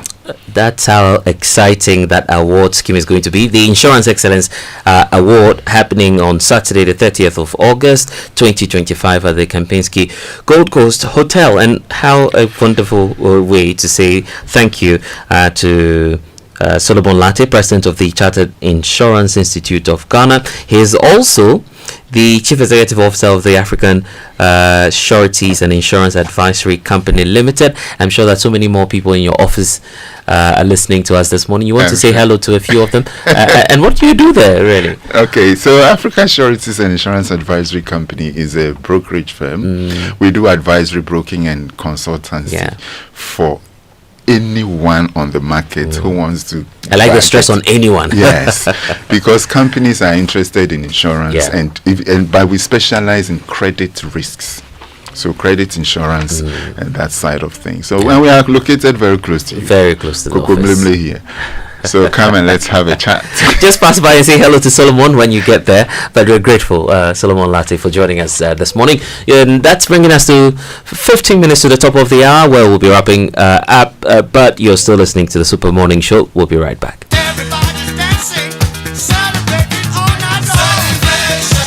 That's how exciting that award scheme is going to be. The Insurance Excellence Award happening on Saturday, the 30th of August, 2025 at the Kempinski Gold Coast Hotel. And how a wonderful way to say thank you to Solomon Latte, President of the Chartered Insurance Institute of Ghana. He is also the Chief Executive Officer of the African Sureties and Insurance Advisory Company Limited. I'm sure that so many more people in your office are listening to us this morning. You want to say hello to a few of them. And what do you do there, really? Okay, so African Sureties and Insurance Advisory Company is a brokerage firm. We do advisory, broking, and consultancy for anyone on the market who wants to. I like the stress on anyone. Yes, because companies are interested in insurance, but we specialize in credit risks. So credit insurance and that side of things. So when we are located very close to you, very close to the office here. So come and let's have a chat. Just pass by and say hello to Solomon when you get there. But we're grateful, Solomon Latte, for joining us this morning. And that's bringing us to 15 minutes to the top of the hour, where we'll be wrapping up. But you're still listening to the Super Morning Show. We'll be right back. Everybody's dancing, celebrating all night long. It's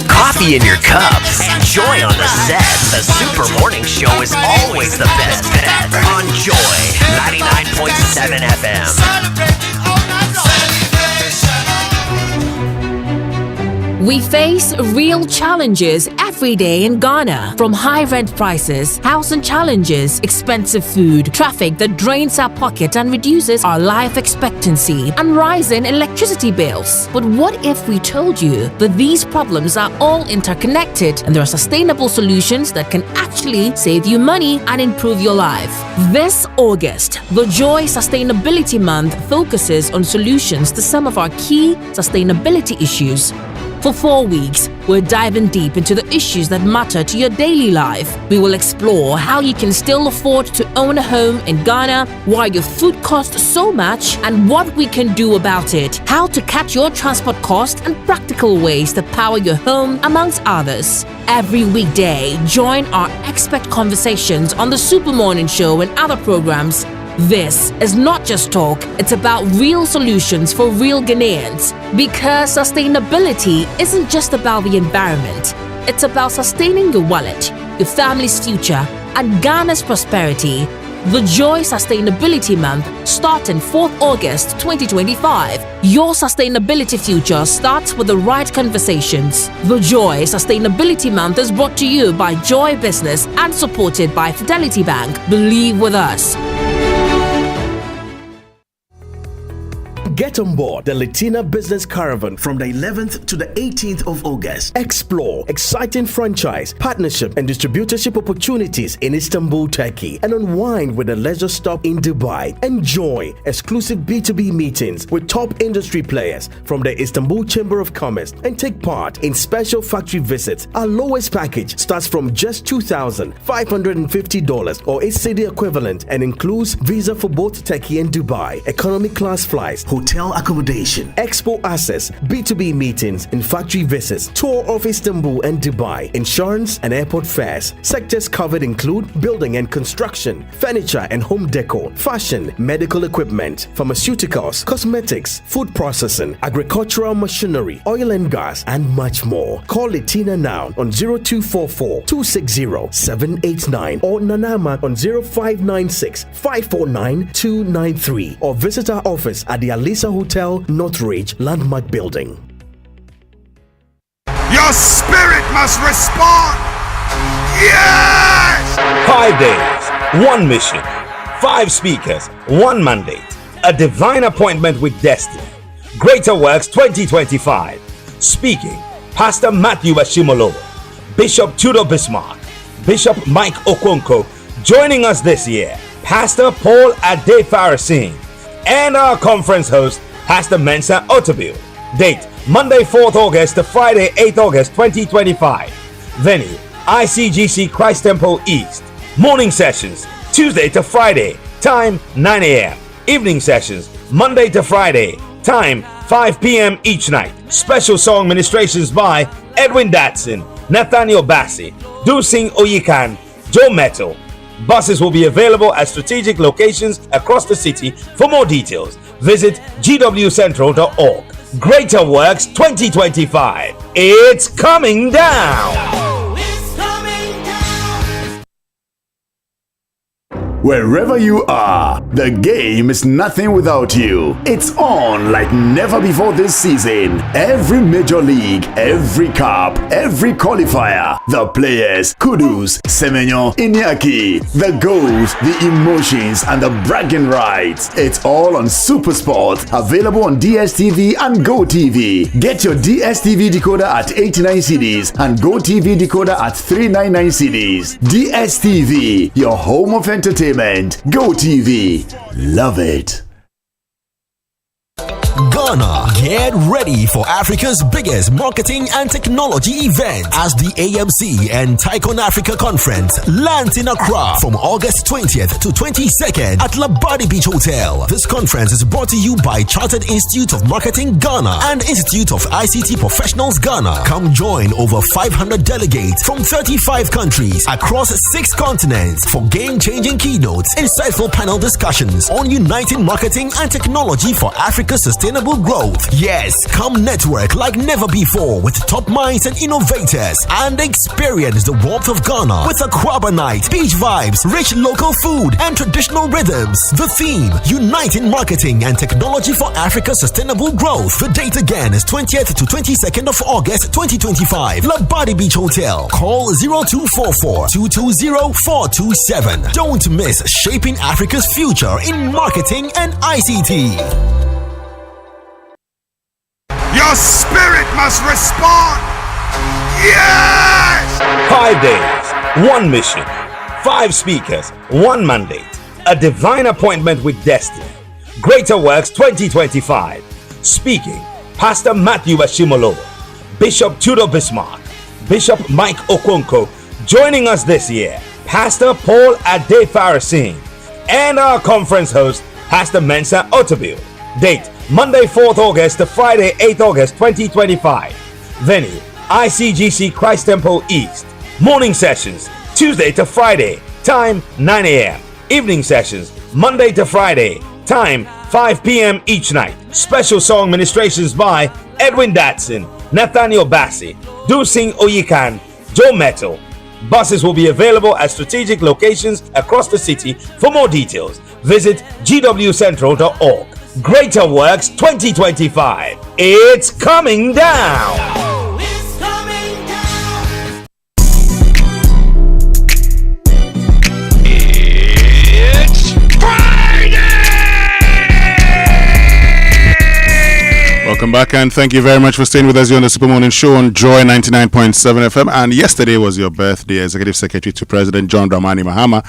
coffee in your cup. Enjoy on the set. The Super Morning Show is always the best bet on Joy 99.7 FM. We face real challenges every day in Ghana, from high rent prices, housing challenges, expensive food, traffic that drains our pocket and reduces our life expectancy, and rising electricity bills. But what if we told you that these problems are all interconnected and there are sustainable solutions that can actually save you money and improve your life? This August, the Joy Sustainability Month focuses on solutions to some of our key sustainability issues. For 4 weeks, we're diving deep into the issues that matter to your daily life. We will explore how you can still afford to own a home in Ghana, why your food costs so much, and what we can do about it, how to cut your transport costs, and practical ways to power your home, amongst others. Every weekday, join our expert conversations on the Super Morning Show and other programs. This is not just talk, it's about real solutions for real Ghanaians. Because sustainability isn't just about the environment, it's about sustaining your wallet, your family's future, and Ghana's prosperity. The Joy Sustainability Month starting 4th August 2025. Your sustainability future starts with the right conversations. The Joy Sustainability Month is brought to you by Joy Business and supported by Fidelity Bank. Believe with us. Get on board the Latina Business Caravan from the 11th to the 18th of August. Explore exciting franchise, partnership, and distributorship opportunities in Istanbul, Turkey, and unwind with a leisure stop in Dubai. Enjoy exclusive B2B meetings with top industry players from the Istanbul Chamber of Commerce and take part in special factory visits. Our lowest package starts from just $2,550 or its cedi equivalent and includes visa for both Turkey and Dubai, economy class flights, hotel accommodation, expo access, B2B meetings and factory visits, tour of Istanbul and Dubai, insurance and airport fares. Sectors covered include building and construction, furniture and home decor, fashion, medical equipment, pharmaceuticals, cosmetics, food processing, agricultural machinery, oil and gas, and much more. Call Latina now on 0244 260 789 or Nanama on 0596 549 293 or visit our office at the Alisa Hotel, Northridge, Landmark Building. Your spirit must respond. Yes! 5 days, 1 mission, 5 speakers, 1 mandate, a divine appointment with destiny. Greater Works 2025. Speaking, Pastor Matthew Ashimolo, Bishop Tudor Bismarck, Bishop Mike Okonkwo. Joining us this year, Pastor Paul Adefarasin, and our conference host, Pastor Mensa Otabil. Date, Monday 4th August to Friday 8th August 2025. Venue, ICGC Christ Temple East. Morning sessions, Tuesday to Friday, time 9 a.m. Evening sessions, Monday to Friday, time 5 p.m. each night. Special song ministrations by Edwin Datson, Nathaniel Bassi, Dusing Oyikan, Joe Metal. Buses will be available at strategic locations across the city. For more details, visit gwcentral.org. Greater Works 2025. It's coming down. Wherever you are, the game is nothing without you. It's on like never before this season. Every major league, every cup, every qualifier, the players, Kudus, Semenyo, Iñaki, the goals, the emotions, and the bragging rights. It's all on SuperSport, available on DSTV and GoTV. Get your DSTV decoder at 89 cedis and GoTV decoder at 399 cedis. DSTV, your home of entertainment. GoTV, love it. Ghana, get ready for Africa's biggest marketing and technology event as the AMC and Tycoon Africa Conference lands in Accra from August 20th to 22nd at Labadi Beach Hotel. This conference is brought to you by Chartered Institute of Marketing Ghana and Institute of ICT Professionals Ghana. Come join over 500 delegates from 35 countries across 6 continents for game-changing keynotes, insightful panel discussions on uniting marketing and technology for Africa's sustainable sustainable growth. Yes, come network like never before with top minds and innovators and experience the warmth of Ghana with a Crabber night, beach vibes, rich local food, and traditional rhythms. The theme, Uniting Marketing and Technology for Africa's Sustainable Growth. The date again is 20th to 22nd of August 2025. Labadi Beach Hotel. Call 0244-220-427. Don't miss Shaping Africa's Future in Marketing and ICT. Your spirit must respond. Yes! 5 days, 1 mission, 5 speakers, 1 mandate, a divine appointment with destiny. Greater Works 2025. Speaking, Pastor Matthew Ashimolowo, Bishop Tudor Bismarck, Bishop Mike Okonkwo. Joining us this year, Pastor Paul Adefarasin, and our conference host, Pastor Mensa Otabil. Date, Monday 4th August to Friday 8th August 2025. Venue, ICGC Christ Temple East. Morning sessions, Tuesday to Friday, time 9 a.m. Evening sessions, Monday to Friday, time 5 p.m. each night. Special song ministrations by Edwin Datson, Nathaniel Bassi, Dusing Oyikan, Joe Metal. Buses will be available at strategic locations across the city. For more details, visit gwcentral.org. Greater Works 2025. It's coming down. Welcome back, and thank you very much for staying with us here on the Super Morning Show on Joy 99.7 FM. And yesterday was your birthday, Executive Secretary to President John Dramani Mahama.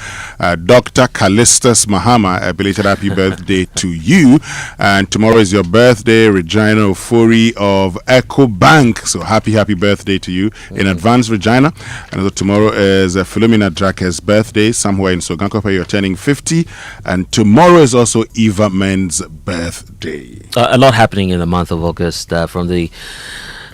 Dr. Callistus Mahama, a belated happy birthday to you. And tomorrow is your birthday, Regina Ofori of Echo Bank. So happy birthday to you in advance, Regina. And also tomorrow is Philomena Drake's birthday, somewhere in Sogah. You're turning 50. And tomorrow is also Eva Men's birthday. A lot happening in the month of August from the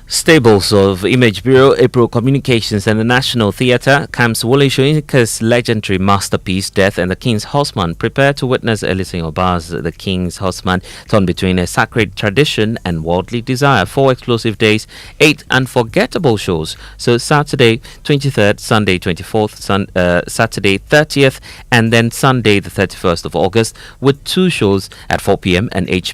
stables of Image Bureau, April Communications, and the National Theatre. Comes Wole Soyinka's legendary masterpiece, Death and the King's Horseman. Prepare to witness Ellison Oba's The King's Horseman, torn between a sacred tradition and worldly desire. 4 explosive days, 8 unforgettable shows. So Saturday 23rd, Sunday 24th, Saturday 30th, and then Sunday the 31st of August, with 2 shows at 4 p.m. and 8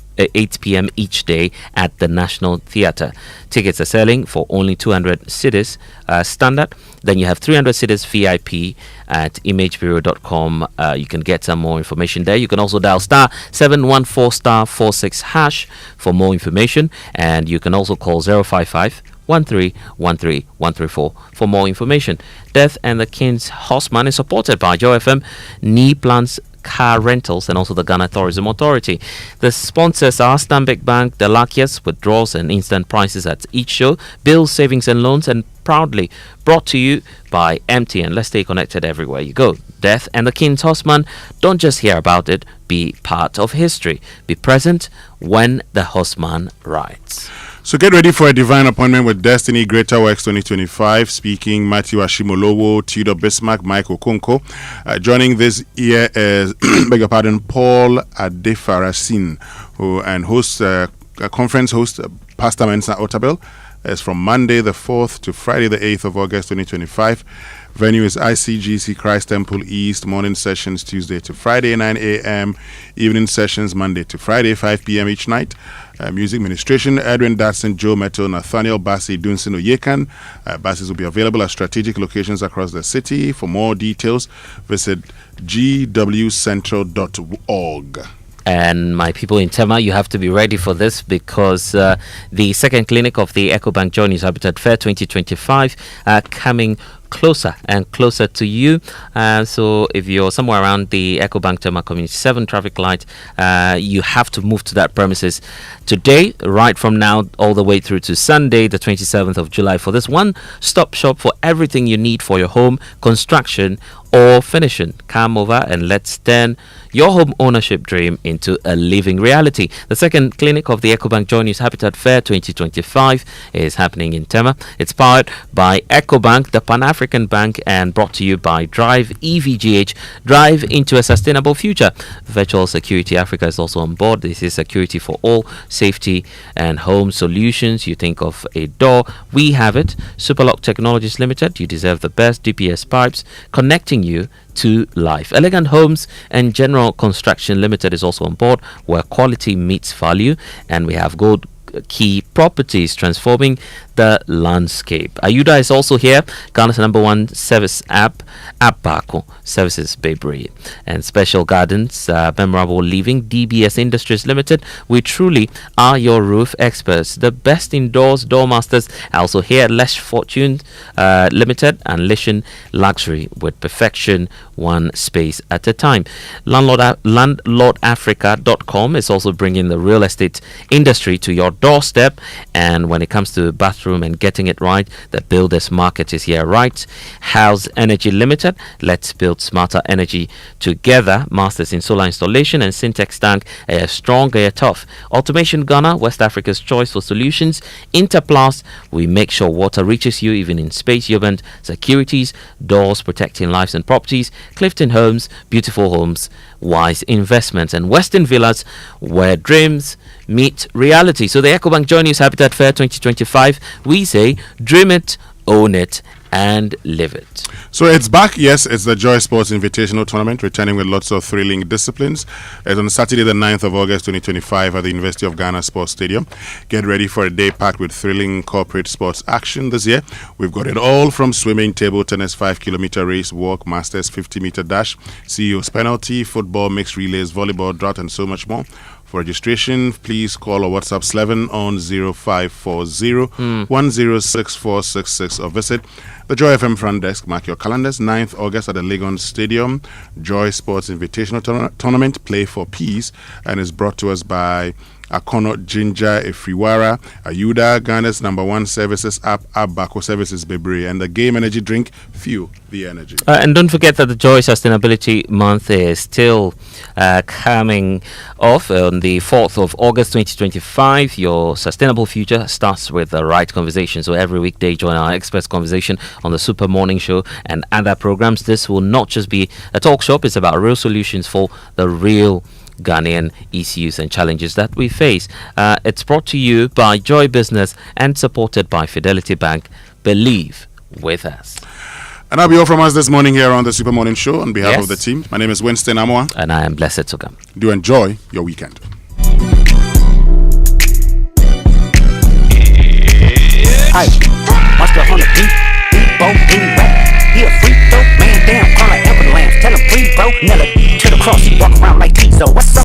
p.m. each day at the National Theatre. Tickets are selling for only 200 cedis standard. Then you have 300 cedis VIP at imagebureau.com. You can get some more information there. You can also dial star 714 star 46 hash for more information, and you can also call 055 1313134 for more information. Death and the King's Horseman is supported by Joe FM, Knee Plants Car Rentals, and also the Ghana Tourism Authority. The sponsors are Stanbic Bank, the luckiest withdrawals and instant prices at each show, bills, savings and loans, and proudly brought to you by MTN. Let's stay connected everywhere you go. Death and the King's Horseman. Don't just hear about it, be part of history. Be present when the horseman rides. So get ready for a divine appointment with Destiny. Greater Works 2025. Speaking, Matthew Ashimolowo, Tudor Bismarck, Mike Okonkwo. Joining this year is, beg your pardon, Paul Adefarasin, and conference host, Pastor Mensa Otabil. Is from Monday the 4th to Friday the 8th of August 2025. Venue is ICGC Christ Temple East. Morning sessions Tuesday to Friday 9 a.m. Evening sessions Monday to Friday 5 p.m. each night. Music ministration, Edwin Datson, Joe Metal, Nathaniel Bassi, Dunsin Oyekan. Buses will be available at strategic locations across the city. For more details, visit gwcentral.org. And my people in Tema, you have to be ready for this, because the second clinic of the EcoBank Joy News Habitat Fair 2025 coming closer and closer to you. So if you're somewhere around the EcoBank Tema Community 7 traffic light, you have to move to that premises today, right from now all the way through to Sunday the 27th of July, for this one-stop shop for everything you need for your home, construction or finishing. Come over and let's turn your home ownership dream into a living reality. The second clinic of the EcoBank Joy News Habitat Fair 2025 is happening in Tema. It's powered by EcoBank, the Pan-African African Bank, and brought to you by Drive EVGH. Drive into a sustainable future. Virtual Security Africa is also on board. This is security for all, safety and home solutions. You think of a door, we have it. Superlock Technologies Limited, you deserve the best. DPS pipes connecting you to life. Elegant Homes and General Construction Limited is also on board, where quality meets value, and we have Gold Key Properties, transforming the landscape. Ayuda is also here. Ghana's #1 service app, Abaco Services Bakery, and Special Gardens, Memorable Living, DBS Industries Limited. We truly are your roof experts. The best indoors door masters are also here. Lesh Fortune Limited, Unleashing Luxury with perfection, one space at a time. LandlordAfrica.com is also bringing the real estate industry to your doorstep, and when it comes to bathroom and getting it right, the builders market is here. Right House Energy Limited, let's build smarter energy together. Masters in solar installation and Syntex tank, strong, tough. Automation Ghana, West Africa's choice for solutions. Interplast, we make sure water reaches you even in space. Yoband Securities, doors protecting lives and properties. Clifton Homes, beautiful homes, wise investments. And Western Villas, where dreams meet reality. So the EcoBank Joy News Habitat Fair 2025, we say dream it, own it, and live it. So it's back. Yes, it's the Joy Sports Invitational Tournament, returning with lots of thrilling disciplines. It's on Saturday the 9th of August 2025 at the University of Ghana Sports Stadium. Get ready for a day packed with thrilling corporate sports action this year. We've got it all from swimming, table tennis, 5-kilometer race, walk, masters, 50-meter dash, CEO's penalty, football, mixed relays, volleyball, drought, and so much more. For registration, please call or WhatsApp Sleven on 0540 106466 or visit the Joy FM front desk. Mark your calendars. 9th August at the Legon Stadium. Joy Sports Invitational Tournament. Play for peace, and is brought to us by Akono Ginger Efriwara, Ayuda, Ghana's #1 services app, Abaco Services Bakery, and the Game Energy Drink, Fuel the Energy. And don't forget that the Joy Sustainability Month is still coming off on the 4th of August 2025. Your sustainable future starts with the right conversation. So every weekday, join our experts conversation on the Super Morning Show and other programs. This will not just be a talk shop, it's about real solutions for the real Ghanaian issues and challenges that we face. It's brought to you by Joy Business and supported by Fidelity Bank. Believe with us. And that'll be all from us this morning here on the Super Morning Show. On behalf of the team, my name is Winston Amoah. And I am Blessed Sogah. Do enjoy your weekend. Hey, Monster on the beat, he a freak though, man damn, call an ambulance, tell him please bro, Nella to the cross, he walk around like Tizo, what's up?